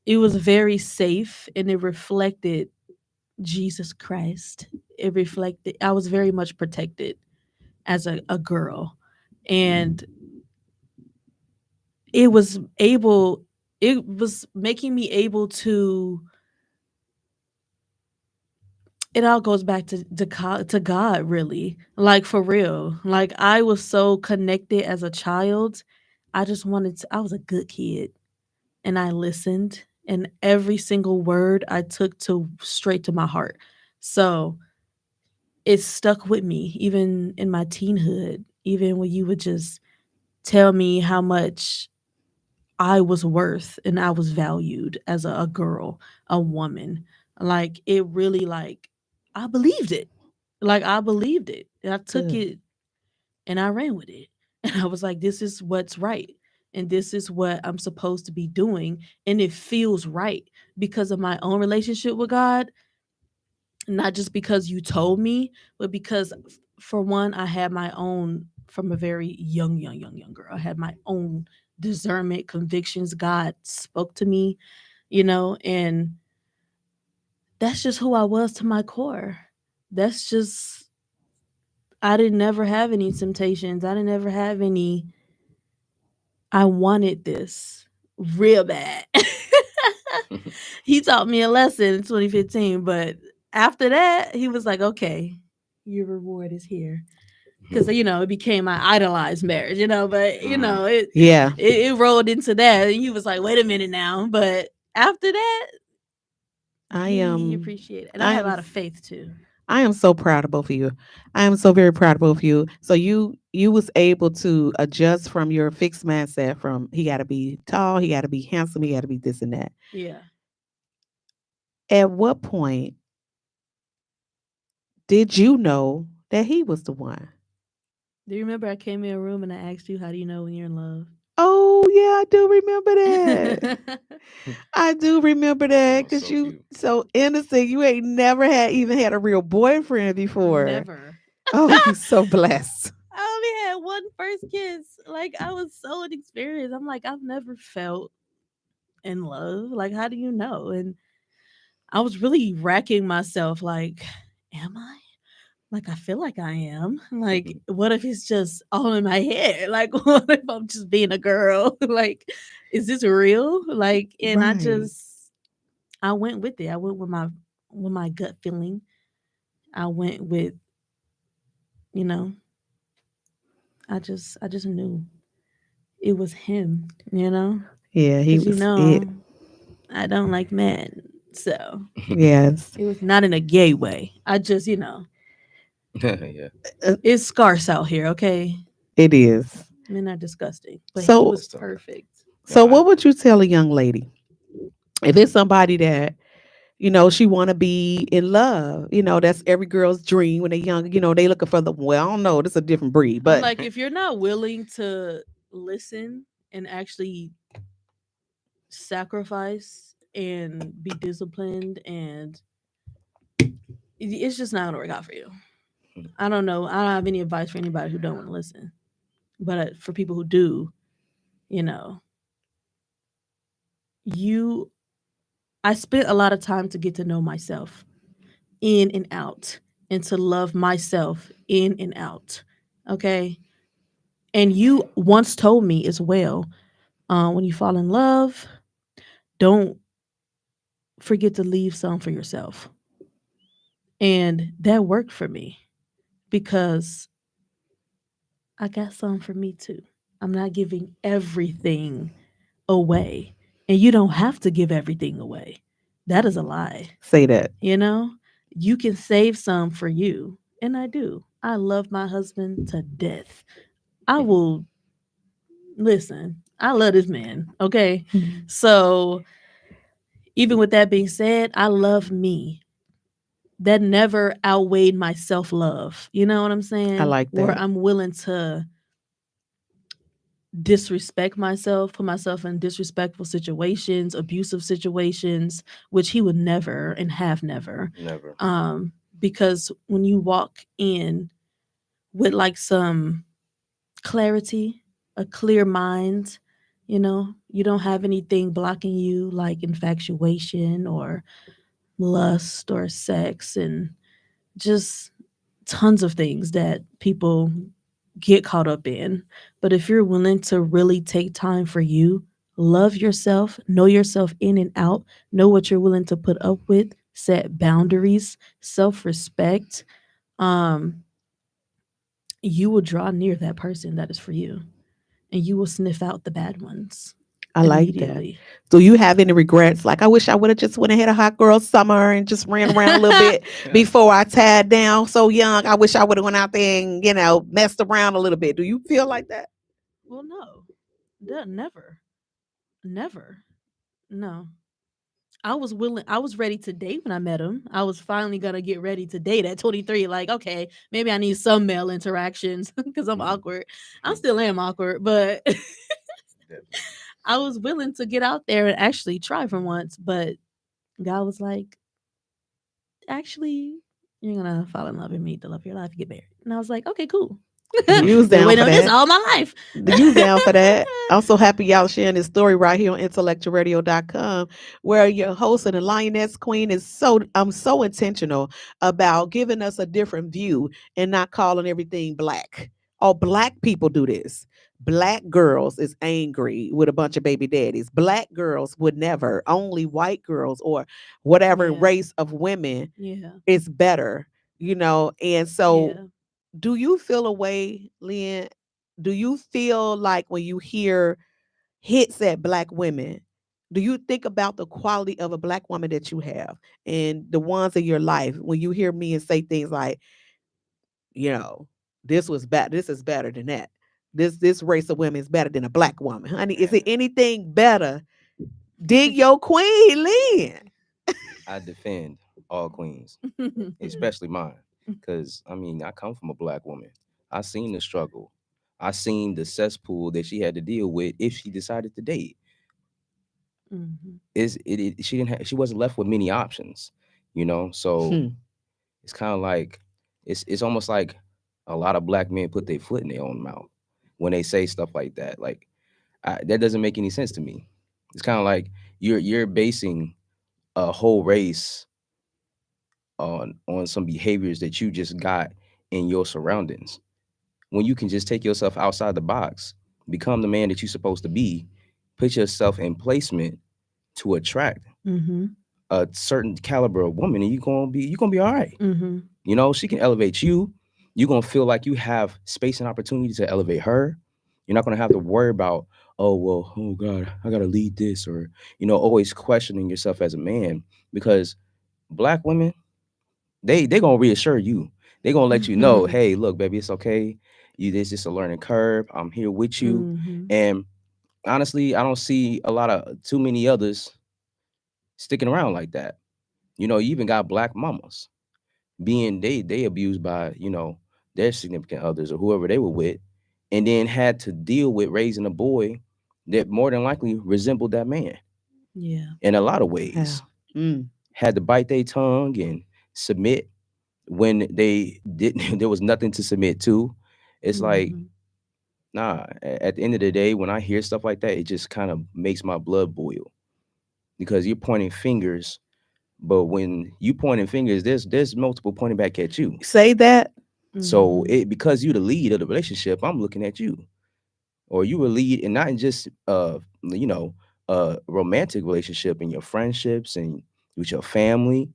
[SPEAKER 2] It was very safe and it reflected Jesus Christ. It reflected I was very much protected as a girl. And it was able it was making me able to it all goes back to God really. Like for real. Like I was so connected as a child. I was a good kid and I listened and every single word I took to straight to my heart. So it stuck with me even in my teenhood, even when you would just tell me how much I was worth and I was valued as a girl, a woman. Like it really like I believed it. Like I believed it. And I took
[SPEAKER 1] Good.
[SPEAKER 2] it and I ran with it. And I was like, this is what's right. And this is what I'm supposed to be doing. And it feels right because of my own relationship with God. Not just because you told me, but because for one, I had my own from a very young girl. I had my own discernment, convictions. God spoke to me, and that's just who I was to my core. That's just I didn't never have any temptations. I didn't ever have any I wanted this real bad. He taught me a lesson in 2015, but after that, he was like, "Okay, your reward is here." because it became my idolized marriage, but
[SPEAKER 1] Yeah,
[SPEAKER 2] it rolled into that, and he was like, "Wait a minute now," but after that,
[SPEAKER 1] I
[SPEAKER 2] he
[SPEAKER 1] am.
[SPEAKER 2] appreciated it. And I
[SPEAKER 1] I
[SPEAKER 2] had a
[SPEAKER 1] am.
[SPEAKER 2] lot of faith too.
[SPEAKER 1] I am so proud of both of you. I am so very proud of both of you. So you was able to adjust from your fixed mindset from he got to be tall, he got to be handsome, he got to be this and that.
[SPEAKER 2] Yeah.
[SPEAKER 1] At what point did you know that he was the one?
[SPEAKER 2] Do you remember I came in a room and I asked you, how do you know when you're in love?
[SPEAKER 1] Oh yeah, I do remember that. I do remember
[SPEAKER 3] That
[SPEAKER 1] that
[SPEAKER 3] was
[SPEAKER 1] because
[SPEAKER 3] so
[SPEAKER 1] you
[SPEAKER 3] cute.
[SPEAKER 1] so innocent. You ain't never had even had a real boyfriend before.
[SPEAKER 2] Never.
[SPEAKER 1] Oh, you so blessed.
[SPEAKER 2] I only had one first kiss. Like, I was so inexperienced. I'm like, I've never felt in love. Like, how do you know? And I was really racking myself, like, am I? Like, I feel like I am. Like, what if it's just all in my head? Like, what if I'm just being a girl? Like, is this real? Like, and
[SPEAKER 1] Right.
[SPEAKER 2] I went with it. I went with my gut feeling. I went with, you know, I just knew it was him,
[SPEAKER 1] Yeah, he
[SPEAKER 2] because
[SPEAKER 1] was it.
[SPEAKER 2] I don't like men, so
[SPEAKER 1] Yes.
[SPEAKER 2] it was not in a gay way. I just,
[SPEAKER 3] Yeah.
[SPEAKER 1] Uh,
[SPEAKER 2] it's scarce out here, okay?
[SPEAKER 1] It is.
[SPEAKER 2] Men are disgusting, but he
[SPEAKER 1] So
[SPEAKER 2] was
[SPEAKER 3] It's tough.
[SPEAKER 2] perfect.
[SPEAKER 3] No,
[SPEAKER 1] so
[SPEAKER 3] I
[SPEAKER 1] what would you tell a young lady if it's somebody that she want to be in love. That's every girl's dream when they're young. They looking for the, well, I don't know, this is a different breed,
[SPEAKER 2] I'm
[SPEAKER 1] but
[SPEAKER 2] like, if you're not willing to listen and actually sacrifice and be disciplined, and it's just not gonna work out for you. I don't know. I don't have any advice for anybody who don't want to listen, but for people who do, you know, you. I spent a lot of time to get to know myself in and out, and to love myself in and out. Okay, and you once told me as well, when you fall in love, don't forget to leave some for yourself. And that worked for me because I got some for me too. I'm not giving everything away. And you don't have to give everything away. That is a lie.
[SPEAKER 1] say that.
[SPEAKER 2] You know, you can save some for you. And I do. I love my husband to death. I will listen. I love this man. Okay. So, even with that being said, I love me. That never outweighed my self love. You know what I'm
[SPEAKER 1] I
[SPEAKER 2] saying?
[SPEAKER 1] like
[SPEAKER 2] Where
[SPEAKER 1] that.
[SPEAKER 2] I'm willing to disrespect myself, put myself in disrespectful situations, abusive situations, which he would never and have never.
[SPEAKER 3] never.
[SPEAKER 2] Because when you walk in with like some clarity, a clear mind, you don't have anything blocking you like infatuation or lust or sex and just tons of things that people get caught up in. But if you're willing to really take time for you, love yourself, know yourself in and out, know what you're willing to put up with, set boundaries, self-respect, um you will draw near that person that is for you, and you will sniff out the bad ones
[SPEAKER 1] I like that.
[SPEAKER 2] immediately.
[SPEAKER 1] Do you have any regrets? Like, I wish I would have just went ahead of hot girl summer and just ran around a little bit before I tied down so young. I wish I would have went out there and, messed around a little bit. Do you feel like that?
[SPEAKER 2] Well, no. Never. Never. No. I was ready to date when I met him. I was finally gonna get ready to date at 23. Like, okay, maybe I need some male interactions because I'm
[SPEAKER 3] Mhm.
[SPEAKER 2] awkward. I still am awkward, but
[SPEAKER 3] Definitely.
[SPEAKER 2] I was willing to get out there and actually try for once. But God was like, actually, you're gonna fall in love and meet the love of your life and get married. And I was like, okay, cool.
[SPEAKER 1] You was
[SPEAKER 2] Been
[SPEAKER 1] down
[SPEAKER 2] waiting
[SPEAKER 1] for
[SPEAKER 2] on this
[SPEAKER 1] that.
[SPEAKER 2] all my life.
[SPEAKER 1] You down for that? I'm so happy y'all sharing this story right here on IntellectualRadio.com, where your host and the Lioness Queen is I'm so intentional about giving us a different view and not calling everything black. Oh, black people do this. Black girls is angry with a bunch of baby daddies. Black girls would never. Only white girls or whatever
[SPEAKER 2] Yeah,
[SPEAKER 1] race of women
[SPEAKER 2] yeah,
[SPEAKER 1] is better. And so
[SPEAKER 2] yeah.
[SPEAKER 1] do you feel a way, Lynn? Do you feel like when you hear hits at black women, do you think about the quality of a black woman that you have and the ones in your life when you hear me and say things like, you know, this was bad, this is better than that. This race of women is better than a black woman. Honey, is it
[SPEAKER 3] Man,
[SPEAKER 1] anything better? Dig your queen, Lynn.
[SPEAKER 3] I defend all queens, especially mine, because I mean I come from a black woman. I seen the struggle. I seen the cesspool that she had to deal with if she decided to date.
[SPEAKER 2] Mhm.
[SPEAKER 3] She didn't she wasn't left with many options, you know. So
[SPEAKER 1] Hmm.
[SPEAKER 3] it's kind of like it's almost like a lot of black men put their foot in their own mouth when they say stuff like that. Like that doesn't make any sense to me. It's kind of like you're basing a whole race on some behaviors that you just got in your surroundings when you can just take yourself outside the box, become the man that you're supposed to be, put yourself in placement to attract
[SPEAKER 2] Mhm.
[SPEAKER 3] a certain caliber of woman, and you're gonna be all right.
[SPEAKER 2] Mhm.
[SPEAKER 3] You know, she can elevate you. You're gonna feel like you have space and opportunity to elevate her. You're not gonna have to worry about, oh well, oh God, I gotta lead this, or always questioning yourself as a man. Because black women, they gonna reassure you. They gonna let you know,
[SPEAKER 2] Mhm.
[SPEAKER 3] hey, look, baby, it's okay. This just a learning curve. I'm here with you.
[SPEAKER 2] Mhm.
[SPEAKER 3] And honestly, I don't see a lot of too many others sticking around like that. You even got black mamas being they abused by their significant others or whoever they were with, and then had to deal with raising a boy that more than likely resembled that man
[SPEAKER 2] Yeah.
[SPEAKER 3] in a lot of
[SPEAKER 1] Yeah.
[SPEAKER 3] ways.
[SPEAKER 1] Mm.
[SPEAKER 3] Had to bite their tongue and submit when they didn't. There was nothing to submit to. It's like,
[SPEAKER 2] Mhm.
[SPEAKER 3] nah. At the end of the day, when I hear stuff like that, it just kind of makes my blood boil because you're pointing fingers. But when you pointing fingers, there's multiple pointing back at you.
[SPEAKER 1] Say that.
[SPEAKER 3] So
[SPEAKER 2] Mhm.
[SPEAKER 3] it because you the lead of the relationship, I'm looking at you, or you were lead, and not in just a romantic relationship in your friendships and with your family.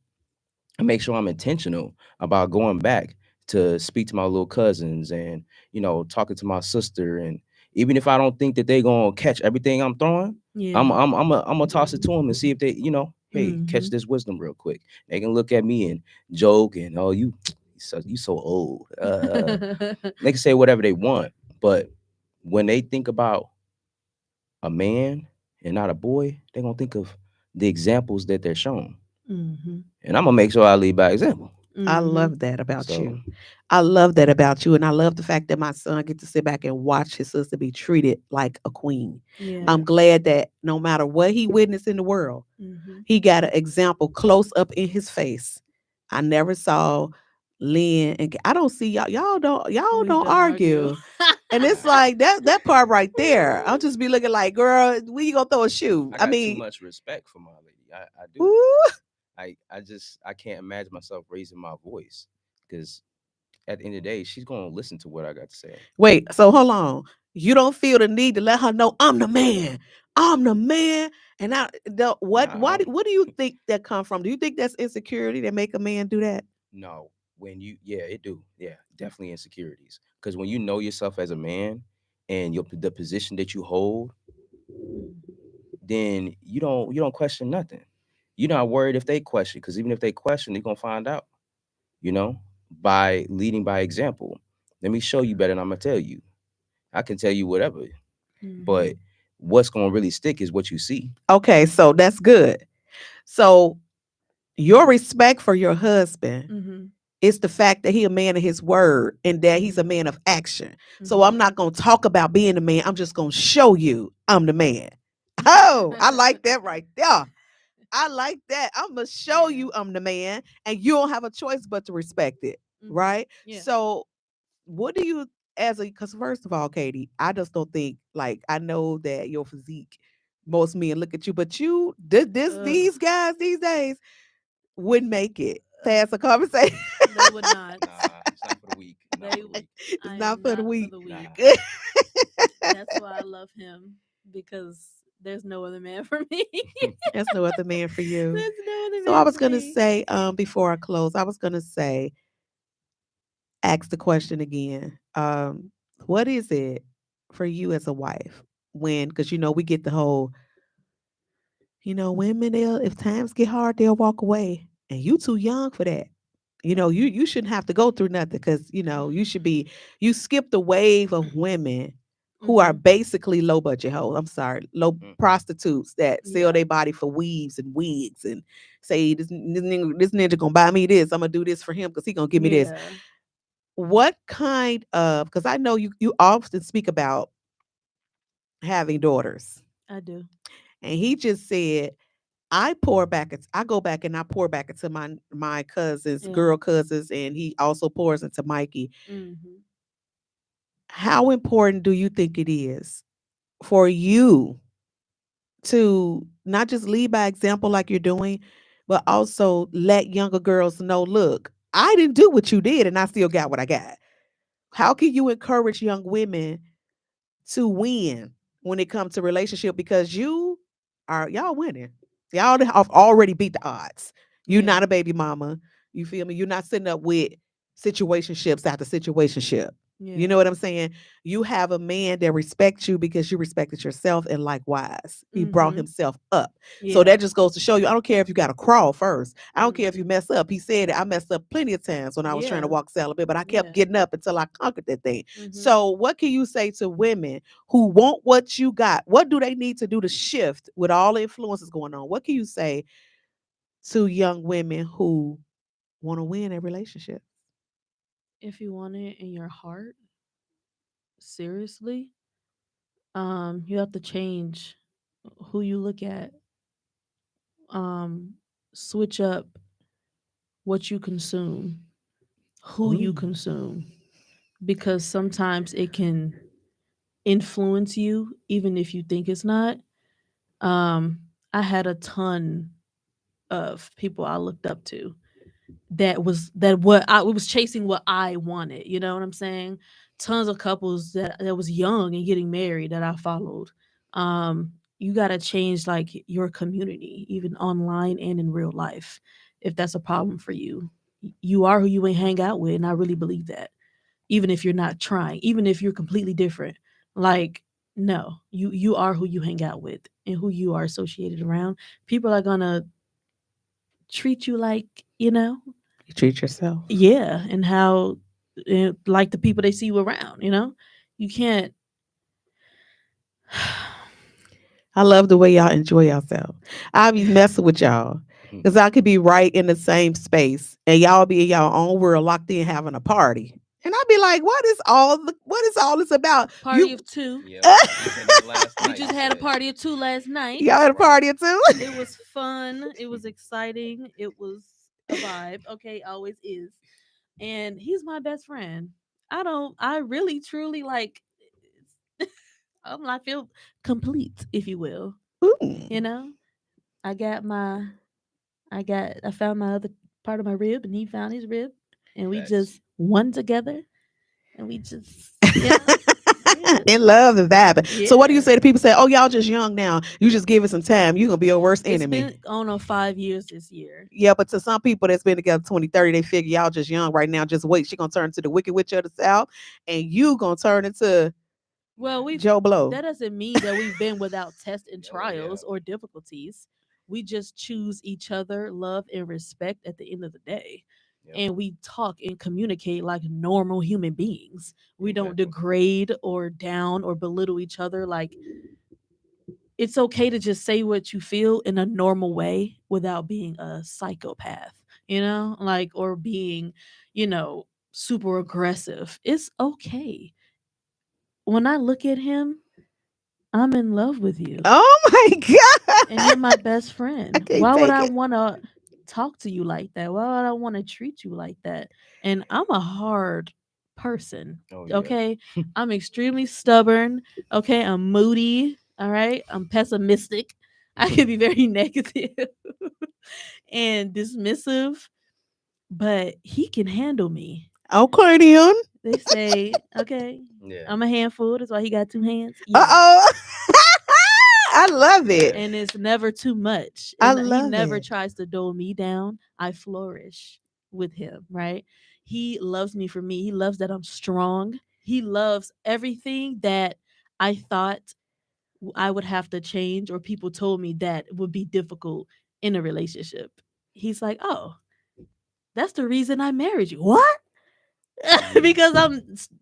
[SPEAKER 3] I make sure I'm intentional about going back to speak to my little cousins and talking to my sister, and even if I don't think that they're gonna catch everything I'm throwing, I'm
[SPEAKER 2] Yeah.
[SPEAKER 3] I'm I'm a, I'm gonna toss it to them and see if they hey, catch
[SPEAKER 2] Mhm.
[SPEAKER 3] this wisdom real quick. They can look at me and joke and oh you so old. They can say whatever they want, but when they think about a man and not a boy, they're gonna think of the examples that they're shown,
[SPEAKER 2] Mhm.
[SPEAKER 3] and I'm gonna make sure I lead by example.
[SPEAKER 1] I
[SPEAKER 2] Mhm.
[SPEAKER 1] love that about
[SPEAKER 3] So
[SPEAKER 1] you. I love that about you. And I love the fact that my son get to sit back and watch his sister be treated like a queen.
[SPEAKER 2] Yeah.
[SPEAKER 1] I'm glad that no matter what he witnessed in the world,
[SPEAKER 2] Mhm.
[SPEAKER 1] he got an example close up in his face. I never saw Lynn and I don't see y'all. Y'all
[SPEAKER 2] We
[SPEAKER 1] don't
[SPEAKER 2] don't argue.
[SPEAKER 1] argue. And it's like that part right there. I'll just be looking like, girl, when you gonna throw a shoe?
[SPEAKER 3] I
[SPEAKER 1] I
[SPEAKER 3] got too
[SPEAKER 1] mean,
[SPEAKER 3] much respect for my lady. I do.
[SPEAKER 1] ooh.
[SPEAKER 3] I can't imagine myself raising my voice because at the end of the day, she's gonna listen to what I got to say.
[SPEAKER 1] Wait, so hold on. You don't feel the need to let her know I'm the man. I'm the man. And what
[SPEAKER 3] Nah, I don't.
[SPEAKER 1] what do you think that come from? Do you think that's insecurity that make a man do that?
[SPEAKER 3] No, when yeah, it do. Yeah, definitely insecurities. Because when you know yourself as a man and the position that you hold,
[SPEAKER 2] Mhm.
[SPEAKER 3] then you don't question nothing. You're not worried if they question, because even if they question, they're gonna find out. You know, by leading by example. Let me show you better, and I'm gonna tell you. I can tell you whatever, but
[SPEAKER 2] Mhm.
[SPEAKER 3] what's gonna really stick is what you see.
[SPEAKER 1] Okay, so that's good. So your respect for your husband
[SPEAKER 2] Mhm.
[SPEAKER 1] is the fact that he a man of his word and that he's a
[SPEAKER 2] Mhm.
[SPEAKER 1] man of action. So I'm
[SPEAKER 2] Mhm.
[SPEAKER 1] not gonna talk about being the man. I'm just gonna show you I'm the man. Oh, I like that right there. I like that. I'm gonna show
[SPEAKER 2] Yeah.
[SPEAKER 1] you I'm the man, and you don't have a choice but to respect it,
[SPEAKER 2] Mhm.
[SPEAKER 1] right?
[SPEAKER 2] Yeah.
[SPEAKER 1] So, what do you as a because first of all, Katie, I just don't think like I know that your physique, most men look at you, but you
[SPEAKER 2] Ugh.
[SPEAKER 1] these guys these days wouldn't make it
[SPEAKER 2] Uh,
[SPEAKER 1] past a conversation.
[SPEAKER 2] they would not.
[SPEAKER 3] Nah, it's not for the weak. Not for
[SPEAKER 2] They.
[SPEAKER 3] the weak.
[SPEAKER 1] It's
[SPEAKER 2] I
[SPEAKER 1] not
[SPEAKER 2] am
[SPEAKER 1] for the
[SPEAKER 2] not for
[SPEAKER 1] weak.
[SPEAKER 2] the
[SPEAKER 3] Nah.
[SPEAKER 2] weak. That's why I love him because there's no other man for me.
[SPEAKER 1] There's no other man for you.
[SPEAKER 2] There's no other
[SPEAKER 1] So I
[SPEAKER 2] man
[SPEAKER 1] was
[SPEAKER 2] for
[SPEAKER 1] gonna
[SPEAKER 2] me.
[SPEAKER 1] say, before I close, I was gonna say ask the question again. What is it for you as a wife when, because we get the whole, women, they'll, if times get hard, they'll walk away. And you too young for that. You shouldn't have to go through nothing because, you skip the wave of women who are
[SPEAKER 2] Mhm.
[SPEAKER 1] basically low budget hoes. I'm sorry, low
[SPEAKER 3] Mhm.
[SPEAKER 1] prostitutes that sell
[SPEAKER 2] Yeah.
[SPEAKER 1] their body for weaves and wigs and say, this ninja gonna buy me this. I'm gonna do this for him because he gonna give me this.
[SPEAKER 2] Yeah.
[SPEAKER 1] What kind of, because I know you often speak about having daughters.
[SPEAKER 2] I do.
[SPEAKER 1] And he just said, I go back and I pour back into my cousins,
[SPEAKER 2] Yeah.
[SPEAKER 1] girl cousins, and he also pours into Mikey.
[SPEAKER 2] Mhm.
[SPEAKER 1] How important do you think it is for you to not just lead by example like you're doing, but also let younger girls know, look, I didn't do what you did and I still got what I got. How can you encourage young women to win when it comes to relationship, because y'all winning. Y'all have already beat the odds. You're
[SPEAKER 2] Yeah.
[SPEAKER 1] not a baby mama. You feel me? You're not sitting up with situationships after situationship. You
[SPEAKER 2] Yeah.
[SPEAKER 1] know what I'm saying? You have a man that respects you because you respected yourself, and likewise, he brought
[SPEAKER 2] Mhm.
[SPEAKER 1] himself up. So
[SPEAKER 2] Yeah.
[SPEAKER 1] that just goes to show you, I don't care if you got to crawl first. I don't care if you
[SPEAKER 2] Mhm.
[SPEAKER 1] mess up. He said it. I messed up plenty of times when I was trying to
[SPEAKER 2] Yeah.
[SPEAKER 1] walk celibate, but I kept
[SPEAKER 2] Yeah.
[SPEAKER 1] getting up until I conquered that thing.
[SPEAKER 2] Mhm.
[SPEAKER 1] So what can you say to women who want what you got? What do they need to do to shift with all the influences going on? What can you say to young women who want to win a relationship?
[SPEAKER 2] If you want it in your heart, seriously, you have to change who you look at. Um, switch up what you consume, who you
[SPEAKER 1] Ooh.
[SPEAKER 2] consume, because sometimes it can influence you even if you think it's not. Um, I had a ton of people I looked up to that what I it was chasing what I wanted. You know what I'm saying? Tons of couples that was young and getting married that I followed. You gotta change like your community, even online and in real life, if that's a problem for you. You are who you ain't hang out with, and I really believe that. Even if you're not trying, even if you're completely different, like no, you are who you hang out with and who you are associated around. People are gonna treat you like
[SPEAKER 1] You treat yourself.
[SPEAKER 2] yeah, and how like the people they see you around, you can't.
[SPEAKER 1] I love the way y'all enjoy yourself. I be messing with y'all because I could be right in the same space and y'all be in y'all own world locked in having a party. And I'd be like, what is all this about?
[SPEAKER 2] Party
[SPEAKER 1] You
[SPEAKER 2] of two.
[SPEAKER 3] Yep. You said that last
[SPEAKER 2] We
[SPEAKER 3] night. You
[SPEAKER 2] just had a
[SPEAKER 3] said
[SPEAKER 2] party of two last night.
[SPEAKER 1] y'all had a
[SPEAKER 3] right.
[SPEAKER 1] party or two?
[SPEAKER 2] It was fun, it was exciting, it was a vibe. Okay, always is. And he's my best friend. I really truly like I feel complete, if you will.
[SPEAKER 1] Ooh.
[SPEAKER 2] you know I got my I found my other part of my rib, and he found his rib, and we
[SPEAKER 3] Facts.
[SPEAKER 2] just won together, and we just, yeah,
[SPEAKER 1] In love and vibing. So what do you
[SPEAKER 2] yeah.
[SPEAKER 1] say to people say, oh, y'all just young now. You just give it some time. You're gonna be your worst
[SPEAKER 2] It's
[SPEAKER 1] enemy.
[SPEAKER 2] been on 5 years this year.
[SPEAKER 1] Yeah, but to some people that's been together 20, 30, they figure y'all just young right now. Just wait. She gonna turn to the wicked witch of the south, and you gonna turn into
[SPEAKER 2] Well,
[SPEAKER 3] Yeah.
[SPEAKER 2] we've
[SPEAKER 1] Joe Blow.
[SPEAKER 2] that doesn't mean that we've been without tests and
[SPEAKER 3] Oh yeah.
[SPEAKER 2] trials or difficulties. We just choose each other, love and respect at the end of the day.
[SPEAKER 3] Yep.
[SPEAKER 2] And we talk and communicate like normal human beings. We don't
[SPEAKER 3] Exactly.
[SPEAKER 2] degrade or down or belittle each other. Like, it's okay to just say what you feel in a normal way without being a psychopath, like, or being, super aggressive. It's okay. When I look at him, I'm in love with you
[SPEAKER 1] Oh my
[SPEAKER 2] and you're
[SPEAKER 1] god,
[SPEAKER 2] my best
[SPEAKER 1] I
[SPEAKER 2] friend.
[SPEAKER 1] can't
[SPEAKER 2] Why would
[SPEAKER 1] take
[SPEAKER 2] I
[SPEAKER 1] it.
[SPEAKER 2] want to talk to you like that? Why would I want to treat you like that? And I'm a hard person.
[SPEAKER 3] Oh yeah.
[SPEAKER 2] Okay. I'm extremely stubborn. Okay. I'm moody. All right. I'm pessimistic. I can be very negative and dismissive, but he can handle me.
[SPEAKER 1] Accordion.
[SPEAKER 2] They say, okay,
[SPEAKER 3] Yeah.
[SPEAKER 2] I'm a handful. That's why he got two hands.
[SPEAKER 1] Uh
[SPEAKER 2] Yes.
[SPEAKER 1] oh. I love it.
[SPEAKER 3] Yeah.
[SPEAKER 2] And it's never too much.
[SPEAKER 1] I
[SPEAKER 2] And he
[SPEAKER 1] love
[SPEAKER 2] never
[SPEAKER 1] it.
[SPEAKER 2] tries to dull me down. I flourish. with him, right? He loves me for me. He loves that I'm strong. He loves everything that I thought I would have to change or people told me that would be difficult in a relationship. He's like, "Oh, that's the reason I married you." What? Because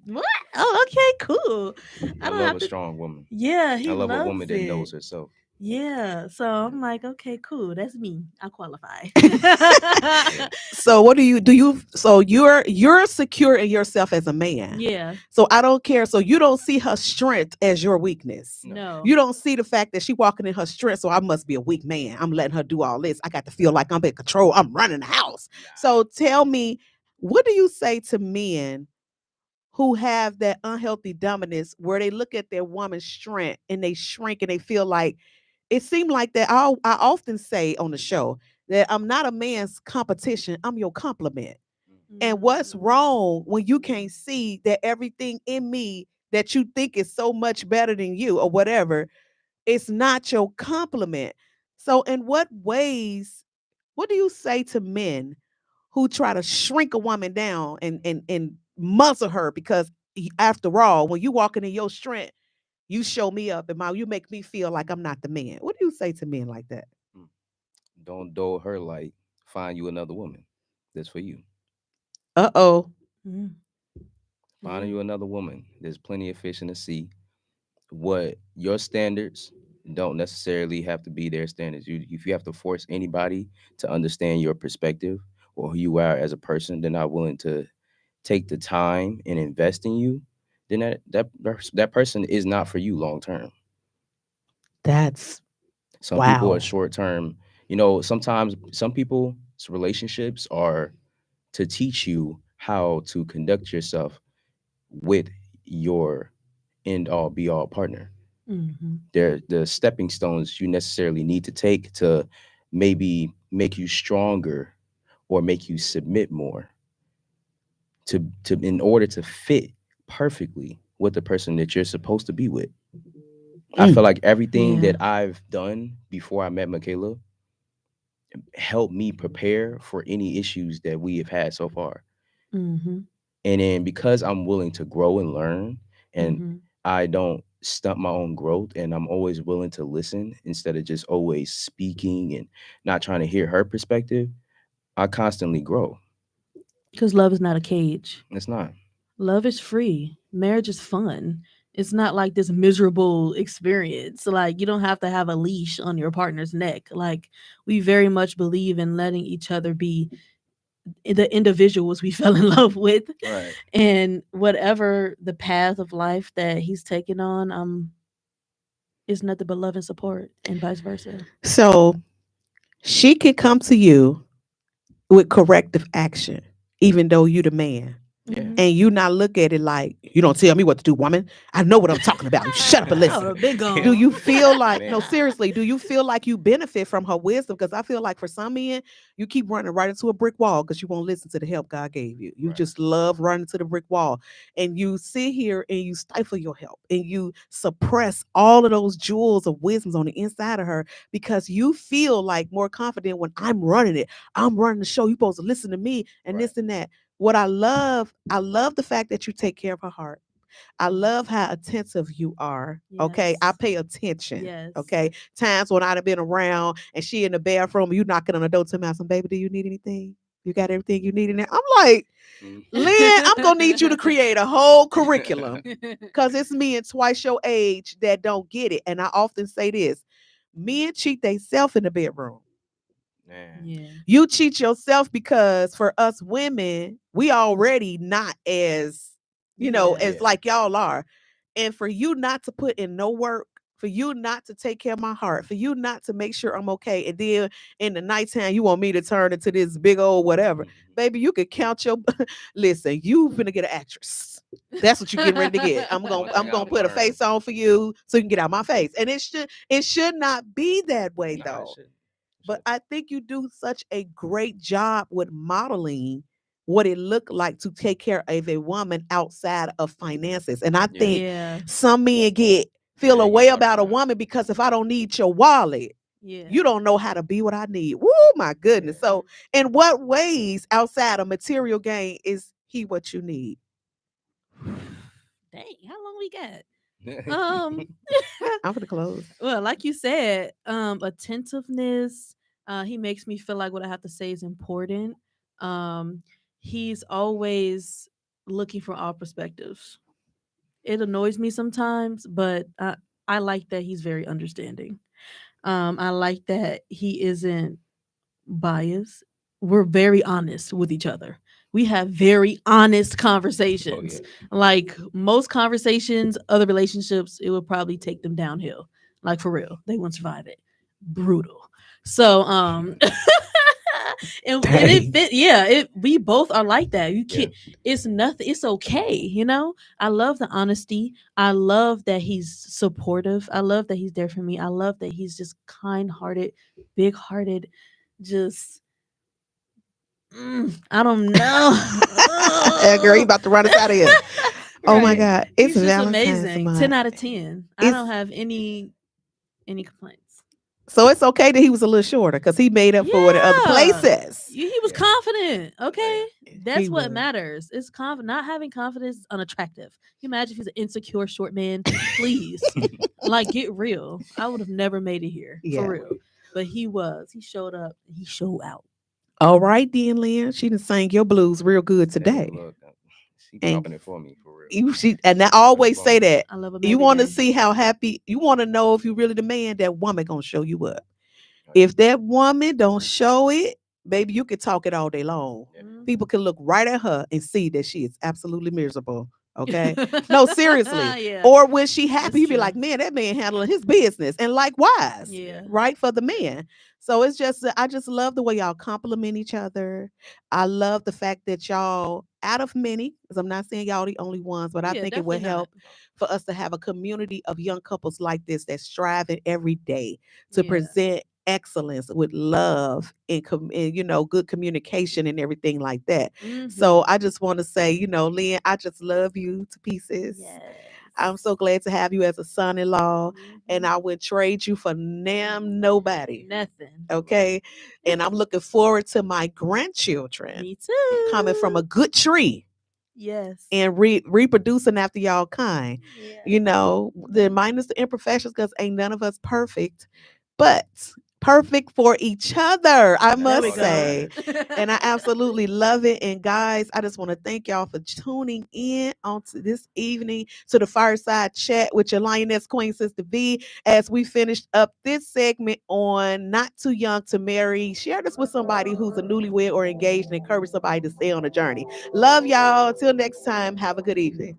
[SPEAKER 2] what? Oh, okay, cool. I
[SPEAKER 3] I
[SPEAKER 2] don't
[SPEAKER 3] love
[SPEAKER 2] have
[SPEAKER 3] a
[SPEAKER 2] to.
[SPEAKER 3] strong woman.
[SPEAKER 2] Yeah,
[SPEAKER 3] I
[SPEAKER 2] he
[SPEAKER 3] love a
[SPEAKER 2] loves
[SPEAKER 3] woman that
[SPEAKER 2] it.
[SPEAKER 3] knows herself.
[SPEAKER 2] Yeah, so I'm like, okay, cool. That's me. I qualify.
[SPEAKER 1] So what so you're secure in yourself as a man.
[SPEAKER 2] Yeah,
[SPEAKER 1] So I don't care. So you don't see her strength as your weakness.
[SPEAKER 3] No,
[SPEAKER 2] no.
[SPEAKER 1] You don't see the fact that she walking in her strength. So I must be a weak man. I'm letting her do all this. I got to feel like I'm in control. I'm running the house.
[SPEAKER 3] nah.
[SPEAKER 1] So tell me, what do you say to men who have that unhealthy dominance where they look at their woman's strength and they shrink and they feel like it seemed like that. I often say on the show that I'm not a man's competition. I'm your compliment. And what's
[SPEAKER 2] Mhm.
[SPEAKER 1] wrong when you can't see that everything in me that you think is so much better than you or whatever, it's not your compliment. So, in what ways, what do you say to men who try to shrink a woman down and muzzle her because after all, when you walking in your strength, you show me up and you make me feel like I'm not the man. What do you say to men like that?
[SPEAKER 3] Mm. Don't dull her light. Find you another woman. That's for you.
[SPEAKER 1] Uh-oh.
[SPEAKER 2] Mm,
[SPEAKER 3] Find
[SPEAKER 2] yeah.
[SPEAKER 3] you another woman. There's plenty of fish in the sea. What your standards don't necessarily have to be their standards. If you have to force anybody to understand your perspective or who you are as a person, they're not willing to take the time and invest in you, then that person is not for you long term.
[SPEAKER 1] That's
[SPEAKER 3] Some people are
[SPEAKER 1] wow.
[SPEAKER 3] short term. You know, sometimes some people's relationships are to teach you how to conduct yourself with your end all be all partner.
[SPEAKER 2] Mhm.
[SPEAKER 3] They're the stepping stones you necessarily need to take to maybe make you stronger or make you submit more to in order to fit perfectly with the person that you're supposed to be with. I
[SPEAKER 1] Mm.
[SPEAKER 3] feel like everything
[SPEAKER 2] Yeah.
[SPEAKER 3] that I've done before I met Michaela helped me prepare for any issues that we have had so far.
[SPEAKER 2] Mhm.
[SPEAKER 3] And then because I'm willing to grow and learn and
[SPEAKER 2] Mhm.
[SPEAKER 3] I don't stunt my own growth and I'm always willing to listen instead of just always speaking and not trying to hear her perspective, I constantly grow.
[SPEAKER 2] Because love is not a cage.
[SPEAKER 3] It's not.
[SPEAKER 2] Love is free. Marriage is fun. It's not like this miserable experience. Like you don't have to have a leash on your partner's neck. Like we very much believe in letting each other be the individuals we fell in love with,
[SPEAKER 3] Right.
[SPEAKER 2] and whatever the path of life that he's taken on, is nothing but love and support, and vice versa.
[SPEAKER 1] So she can come to you with corrective action, even though you the man.
[SPEAKER 3] Yeah.
[SPEAKER 2] Mhm.
[SPEAKER 1] And you not look at it like you don't tell me what to do, woman. I know what I'm talking about. You shut up and
[SPEAKER 2] I would
[SPEAKER 1] listen.
[SPEAKER 2] have been
[SPEAKER 1] Do
[SPEAKER 2] gone.
[SPEAKER 1] you feel like no,
[SPEAKER 3] Man.
[SPEAKER 1] seriously, do you feel like you benefit from her wisdom? Because I feel like for some men, you keep running right into a brick wall because you won't listen to the help God gave you. You
[SPEAKER 3] Right.
[SPEAKER 1] just love running to the brick wall. And you sit here and you stifle your help and you suppress all of those jewels of wisdoms on the inside of her because you feel like more confident when I'm running it. I'm running the show. You're supposed to listen to me and
[SPEAKER 3] Right.
[SPEAKER 1] this and that. What I love the fact that you take care of her heart. I love how attentive you are. Okay. I
[SPEAKER 2] Yes.
[SPEAKER 1] pay attention.
[SPEAKER 2] Yes.
[SPEAKER 1] Okay. Times when I'd have been around and she in the bathroom, you knocking on the door to me, some baby, do you need anything? You got everything you need in there? I'm like,
[SPEAKER 3] Mm.
[SPEAKER 1] Lynn, I'm gonna need you to create a whole curriculum because it's men twice your age that don't get it. And I often say this: men cheat themselves in the bedroom.
[SPEAKER 3] Man.
[SPEAKER 2] Yeah.
[SPEAKER 1] You cheat yourself because for us women, we already not as,
[SPEAKER 2] Yeah.
[SPEAKER 1] as
[SPEAKER 3] Yeah.
[SPEAKER 1] like y'all are. And for you not to put in no work, for you not to take care of my heart, for you not to make sure I'm okay. And then in the nighttime, you want me to turn into this big old whatever.
[SPEAKER 3] Mhm.
[SPEAKER 1] Baby, you could count your listen, you finna get an actress. That's what you're getting ready to get. I'm
[SPEAKER 3] One
[SPEAKER 1] gonna I'm
[SPEAKER 3] thing
[SPEAKER 1] gonna
[SPEAKER 3] I've
[SPEAKER 1] put a
[SPEAKER 3] learned.
[SPEAKER 1] face on for you so you can get out my face. And it should not be that way
[SPEAKER 3] Nah, it
[SPEAKER 1] though.
[SPEAKER 3] should. It
[SPEAKER 1] But
[SPEAKER 3] should.
[SPEAKER 1] I think you do such a great job with modeling what it looked like to take care of a woman outside of finances. And I
[SPEAKER 3] Yeah.
[SPEAKER 1] think
[SPEAKER 2] Yeah.
[SPEAKER 1] some men
[SPEAKER 3] Yeah,
[SPEAKER 1] feel a
[SPEAKER 3] they get
[SPEAKER 1] way
[SPEAKER 3] caught up
[SPEAKER 1] about
[SPEAKER 3] in
[SPEAKER 1] a
[SPEAKER 3] that.
[SPEAKER 1] woman because if I don't need your wallet,
[SPEAKER 2] Yeah.
[SPEAKER 1] You don't know how to be what I need. Woo, my goodness. So, in what ways outside of material gain is he what you need?
[SPEAKER 2] Dang, how long we got? Um
[SPEAKER 1] I'm gonna close.
[SPEAKER 2] well, like you said, attentiveness, he makes me feel like what I have to say is important. Um he's always looking for all perspectives. It annoys me sometimes, but I like that he's very understanding. I like that he isn't biased. We're very honest with each other. We have very honest
[SPEAKER 3] Oh
[SPEAKER 2] conversations.
[SPEAKER 3] yeah.
[SPEAKER 2] Like most conversations, other relationships, it would probably take them downhill. Like for real, they wouldn't survive it. Brutal. So and it
[SPEAKER 1] Dang.
[SPEAKER 2] fit. Yeah, it we both are like that. You
[SPEAKER 3] Yeah.
[SPEAKER 2] can't. It's nothing. It's okay. I love the honesty. I love that he's supportive. I love that he's there for me. I love that he's just kind hearted, big hearted, just I don't
[SPEAKER 1] Yeah, girl, you
[SPEAKER 2] know.
[SPEAKER 1] about to run us out of here. Oh my
[SPEAKER 2] Right.
[SPEAKER 1] God. It's
[SPEAKER 2] He's just
[SPEAKER 1] Valentine's
[SPEAKER 2] amazing.
[SPEAKER 1] month.
[SPEAKER 2] 10 out of 10. I
[SPEAKER 1] It's
[SPEAKER 2] don't have any complaints.
[SPEAKER 1] so it's okay that he was a little shorter because he made up for it in other
[SPEAKER 2] Yeah.
[SPEAKER 1] places.
[SPEAKER 2] He was
[SPEAKER 3] Yeah.
[SPEAKER 2] confident.
[SPEAKER 3] Oh
[SPEAKER 2] Okay.
[SPEAKER 3] yeah.
[SPEAKER 2] That's
[SPEAKER 1] He
[SPEAKER 2] what
[SPEAKER 1] was.
[SPEAKER 2] matters. It's not having confidence is unattractive. Can you imagine if he's an insecure short man? Please. Like get real. I would have never made it here.
[SPEAKER 1] Yeah.
[SPEAKER 2] For real. But he was. He showed up. He showed out.
[SPEAKER 1] All right, then, Lynn. She done sang your blues real good
[SPEAKER 3] Hey,
[SPEAKER 1] today.
[SPEAKER 3] look, she
[SPEAKER 1] And
[SPEAKER 3] dropping it for me for real.
[SPEAKER 1] and I
[SPEAKER 3] She dropping it
[SPEAKER 1] always
[SPEAKER 3] for
[SPEAKER 1] say
[SPEAKER 3] me.
[SPEAKER 1] that.
[SPEAKER 2] I love him
[SPEAKER 1] You
[SPEAKER 2] every
[SPEAKER 1] want to
[SPEAKER 2] day.
[SPEAKER 1] see how happy you want to know if you really the man, that woman gonna show you up.
[SPEAKER 3] Oh, yeah.
[SPEAKER 1] If that woman don't show it, baby, you can talk it all day long.
[SPEAKER 3] Yeah.
[SPEAKER 1] People can look right at her and see that she is absolutely miserable. Okay. No, seriously.
[SPEAKER 2] Yeah.
[SPEAKER 1] Or when she happy,
[SPEAKER 2] It's
[SPEAKER 1] you be
[SPEAKER 2] true.
[SPEAKER 1] like, man, that man handling his business. And likewise,
[SPEAKER 2] Yeah.
[SPEAKER 1] right, for the man. So it's just, I just love the way y'all compliment each other. I love the fact that y'all, out of many, because I'm not saying y'all the only ones, but I
[SPEAKER 2] Yeah,
[SPEAKER 1] think it will
[SPEAKER 2] definitely not.
[SPEAKER 1] help for us to have a community of young couples like this that's striving every day to
[SPEAKER 2] Yeah.
[SPEAKER 1] present excellence with love and, and good communication and everything like that. So
[SPEAKER 2] Mhm.
[SPEAKER 1] I just want to say, Lynn, I just love you to pieces.
[SPEAKER 2] Yes.
[SPEAKER 1] I'm so glad to have you as a son-in-law, and
[SPEAKER 2] Mhm.
[SPEAKER 1] I would trade you for nobody.
[SPEAKER 2] Nothing.
[SPEAKER 1] Okay. And I'm looking forward to my grandchildren
[SPEAKER 2] Me too.
[SPEAKER 1] coming from a good tree
[SPEAKER 2] Yes.
[SPEAKER 1] and reproducing after y'all kind.
[SPEAKER 2] Yeah.
[SPEAKER 1] The minus the imperfections, because ain't none of us perfect, but perfect for each other, I
[SPEAKER 3] That
[SPEAKER 2] There we
[SPEAKER 1] must
[SPEAKER 3] part.
[SPEAKER 2] go.
[SPEAKER 1] say. And I absolutely love it. And guys, I just want to thank y'all for tuning in on to this evening to the Fireside Chat with your Lioness Queen Sister V, as we finished up this segment on Not Too Young to Marry. Share this with somebody who's a newlywed or engaged and encourage somebody to stay on a journey. Love y'all. Till next time, have a good evening.